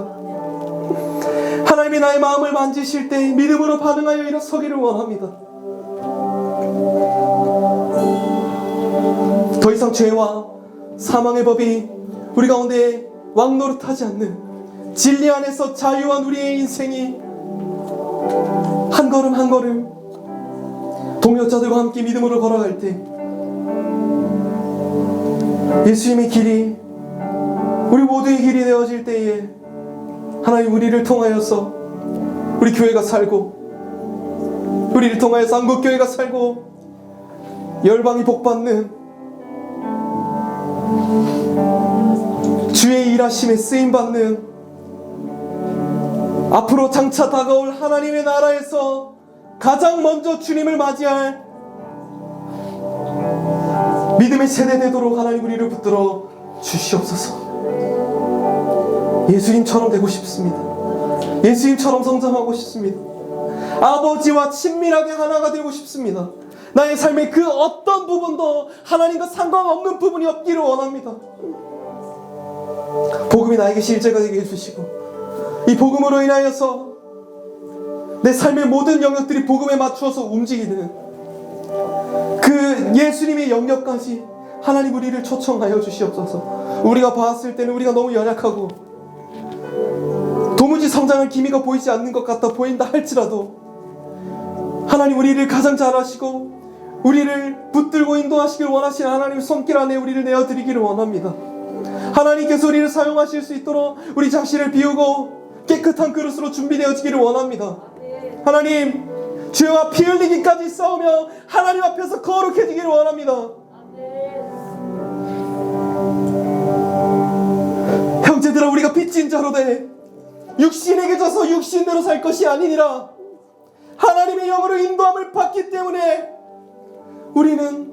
하나님이 나의 마음을 만지실 때 믿음으로 반응하여 일어서기를 원합니다. 더 이상 죄와 사망의 법이 우리 가운데 왕노릇하지 않는 진리 안에서 자유한 우리의 인생이 한 걸음 한 걸음 동역자들과 함께 믿음으로 걸어갈 때 예수님의 길이 우리 모두의 길이 되어질 때에 하나님, 우리를 통하여서 우리 교회가 살고 우리를 통하여서 한국교회가 살고 열방이 복받는 주의 일하심에 쓰임받는 앞으로 장차 다가올 하나님의 나라에서 가장 먼저 주님을 맞이할 믿음의 세대 되도록 하나님 우리를 붙들어 주시옵소서. 예수님처럼 되고 싶습니다. 예수님처럼 성장하고 싶습니다. 아버지와 친밀하게 하나가 되고 싶습니다. 나의 삶의 그 어떤 부분도 하나님과 상관없는 부분이 없기를 원합니다. 복음이 나에게 실제가 되게 해주시고 이 복음으로 인하여서 내 삶의 모든 영역들이 복음에 맞추어서 움직이는 그 예수님의 영역까지 하나님 우리를 초청하여 주시옵소서. 우리가 봤을 때는 우리가 너무 연약하고 도무지 성장할 기미가 보이지 않는 것 같아 보인다 할지라도 하나님 우리를 가장 잘 아시고 우리를 붙들고 인도하시길 원하시는 하나님의 손길 안에 우리를 내어드리기를 원합니다. 하나님께서 우리를 사용하실 수 있도록 우리 자신을 비우고 깨끗한 그릇으로 준비되어지기를 원합니다. 하나님, 죄와 피 흘리기까지 싸우며 하나님 앞에서 거룩해지기를 원합니다. 형제들아, 우리가 빚진 자로 돼 육신에게 져서 육신대로 살 것이 아니니라 하나님의 영으로 인도함을 받기 때문에 우리는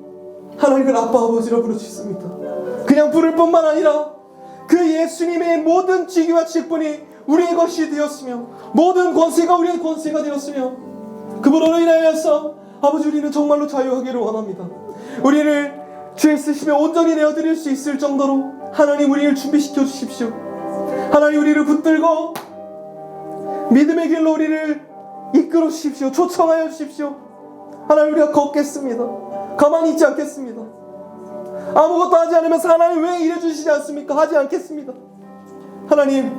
하나님을 아빠 아버지로 부를 수 있습니다. 그냥 부를 뿐만 아니라 그 예수님의 모든 직위와 직분이 우리의 것이 되었으며 모든 권세가 우리의 권세가 되었으며 그분으로 인하여서 아버지 우리는 정말로 자유하기를 원합니다. 우리를 주의 쓰시며 온전히 내어드릴 수 있을 정도로 하나님 우리를 준비시켜 주십시오. 하나님 우리를 붙들고 믿음의 길로 우리를 이끌어 주십시오. 초청하여 주십시오. 하나님 우리가 걷겠습니다. 가만히 있지 않겠습니다. 아무것도 하지 않으면서 하나님 왜 이래 주시지 않습니까? 하지 않겠습니다. 하나님,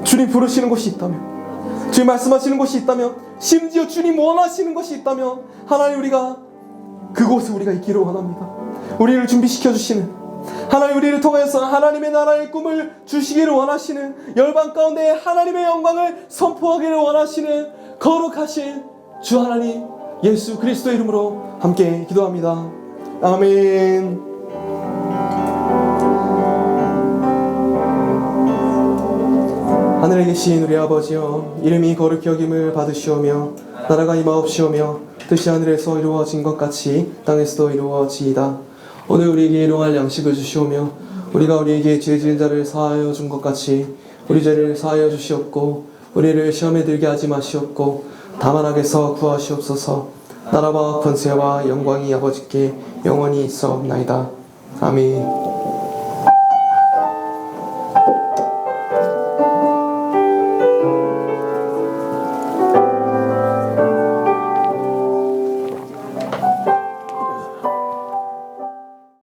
주님 부르시는 곳이 있다면, 주님 말씀하시는 곳이 있다면, 심지어 주님 원하시는 것이 있다면 하나님 우리가 그곳에 우리가 있기를 원합니다. 우리를 준비시켜 주시는 하나님, 우리를 통해서 하나님의 나라의 꿈을 주시기를 원하시는, 열방 가운데 하나님의 영광을 선포하기를 원하시는 거룩하신 주 하나님 예수 그리스도의 이름으로 함께 기도합니다. 아멘. 하늘에 계신 우리 아버지여, 이름이 거룩히 여김을 받으시오며 나라가 임하옵시오며 뜻이 하늘에서 이루어진 것 같이 땅에서도 이루어지이다. 오늘 우리에게 일용할 양식을 주시오며 우리가 우리에게 죄 지은 자를 사하여 준 것 같이 우리 죄를 사하여 주시옵고 우리를 시험에 들게 하지 마시옵고 다만 악에서 구하시옵소서. 나라와 권세와 영광이 아버지께 영원히 있사옵나이다. 아멘.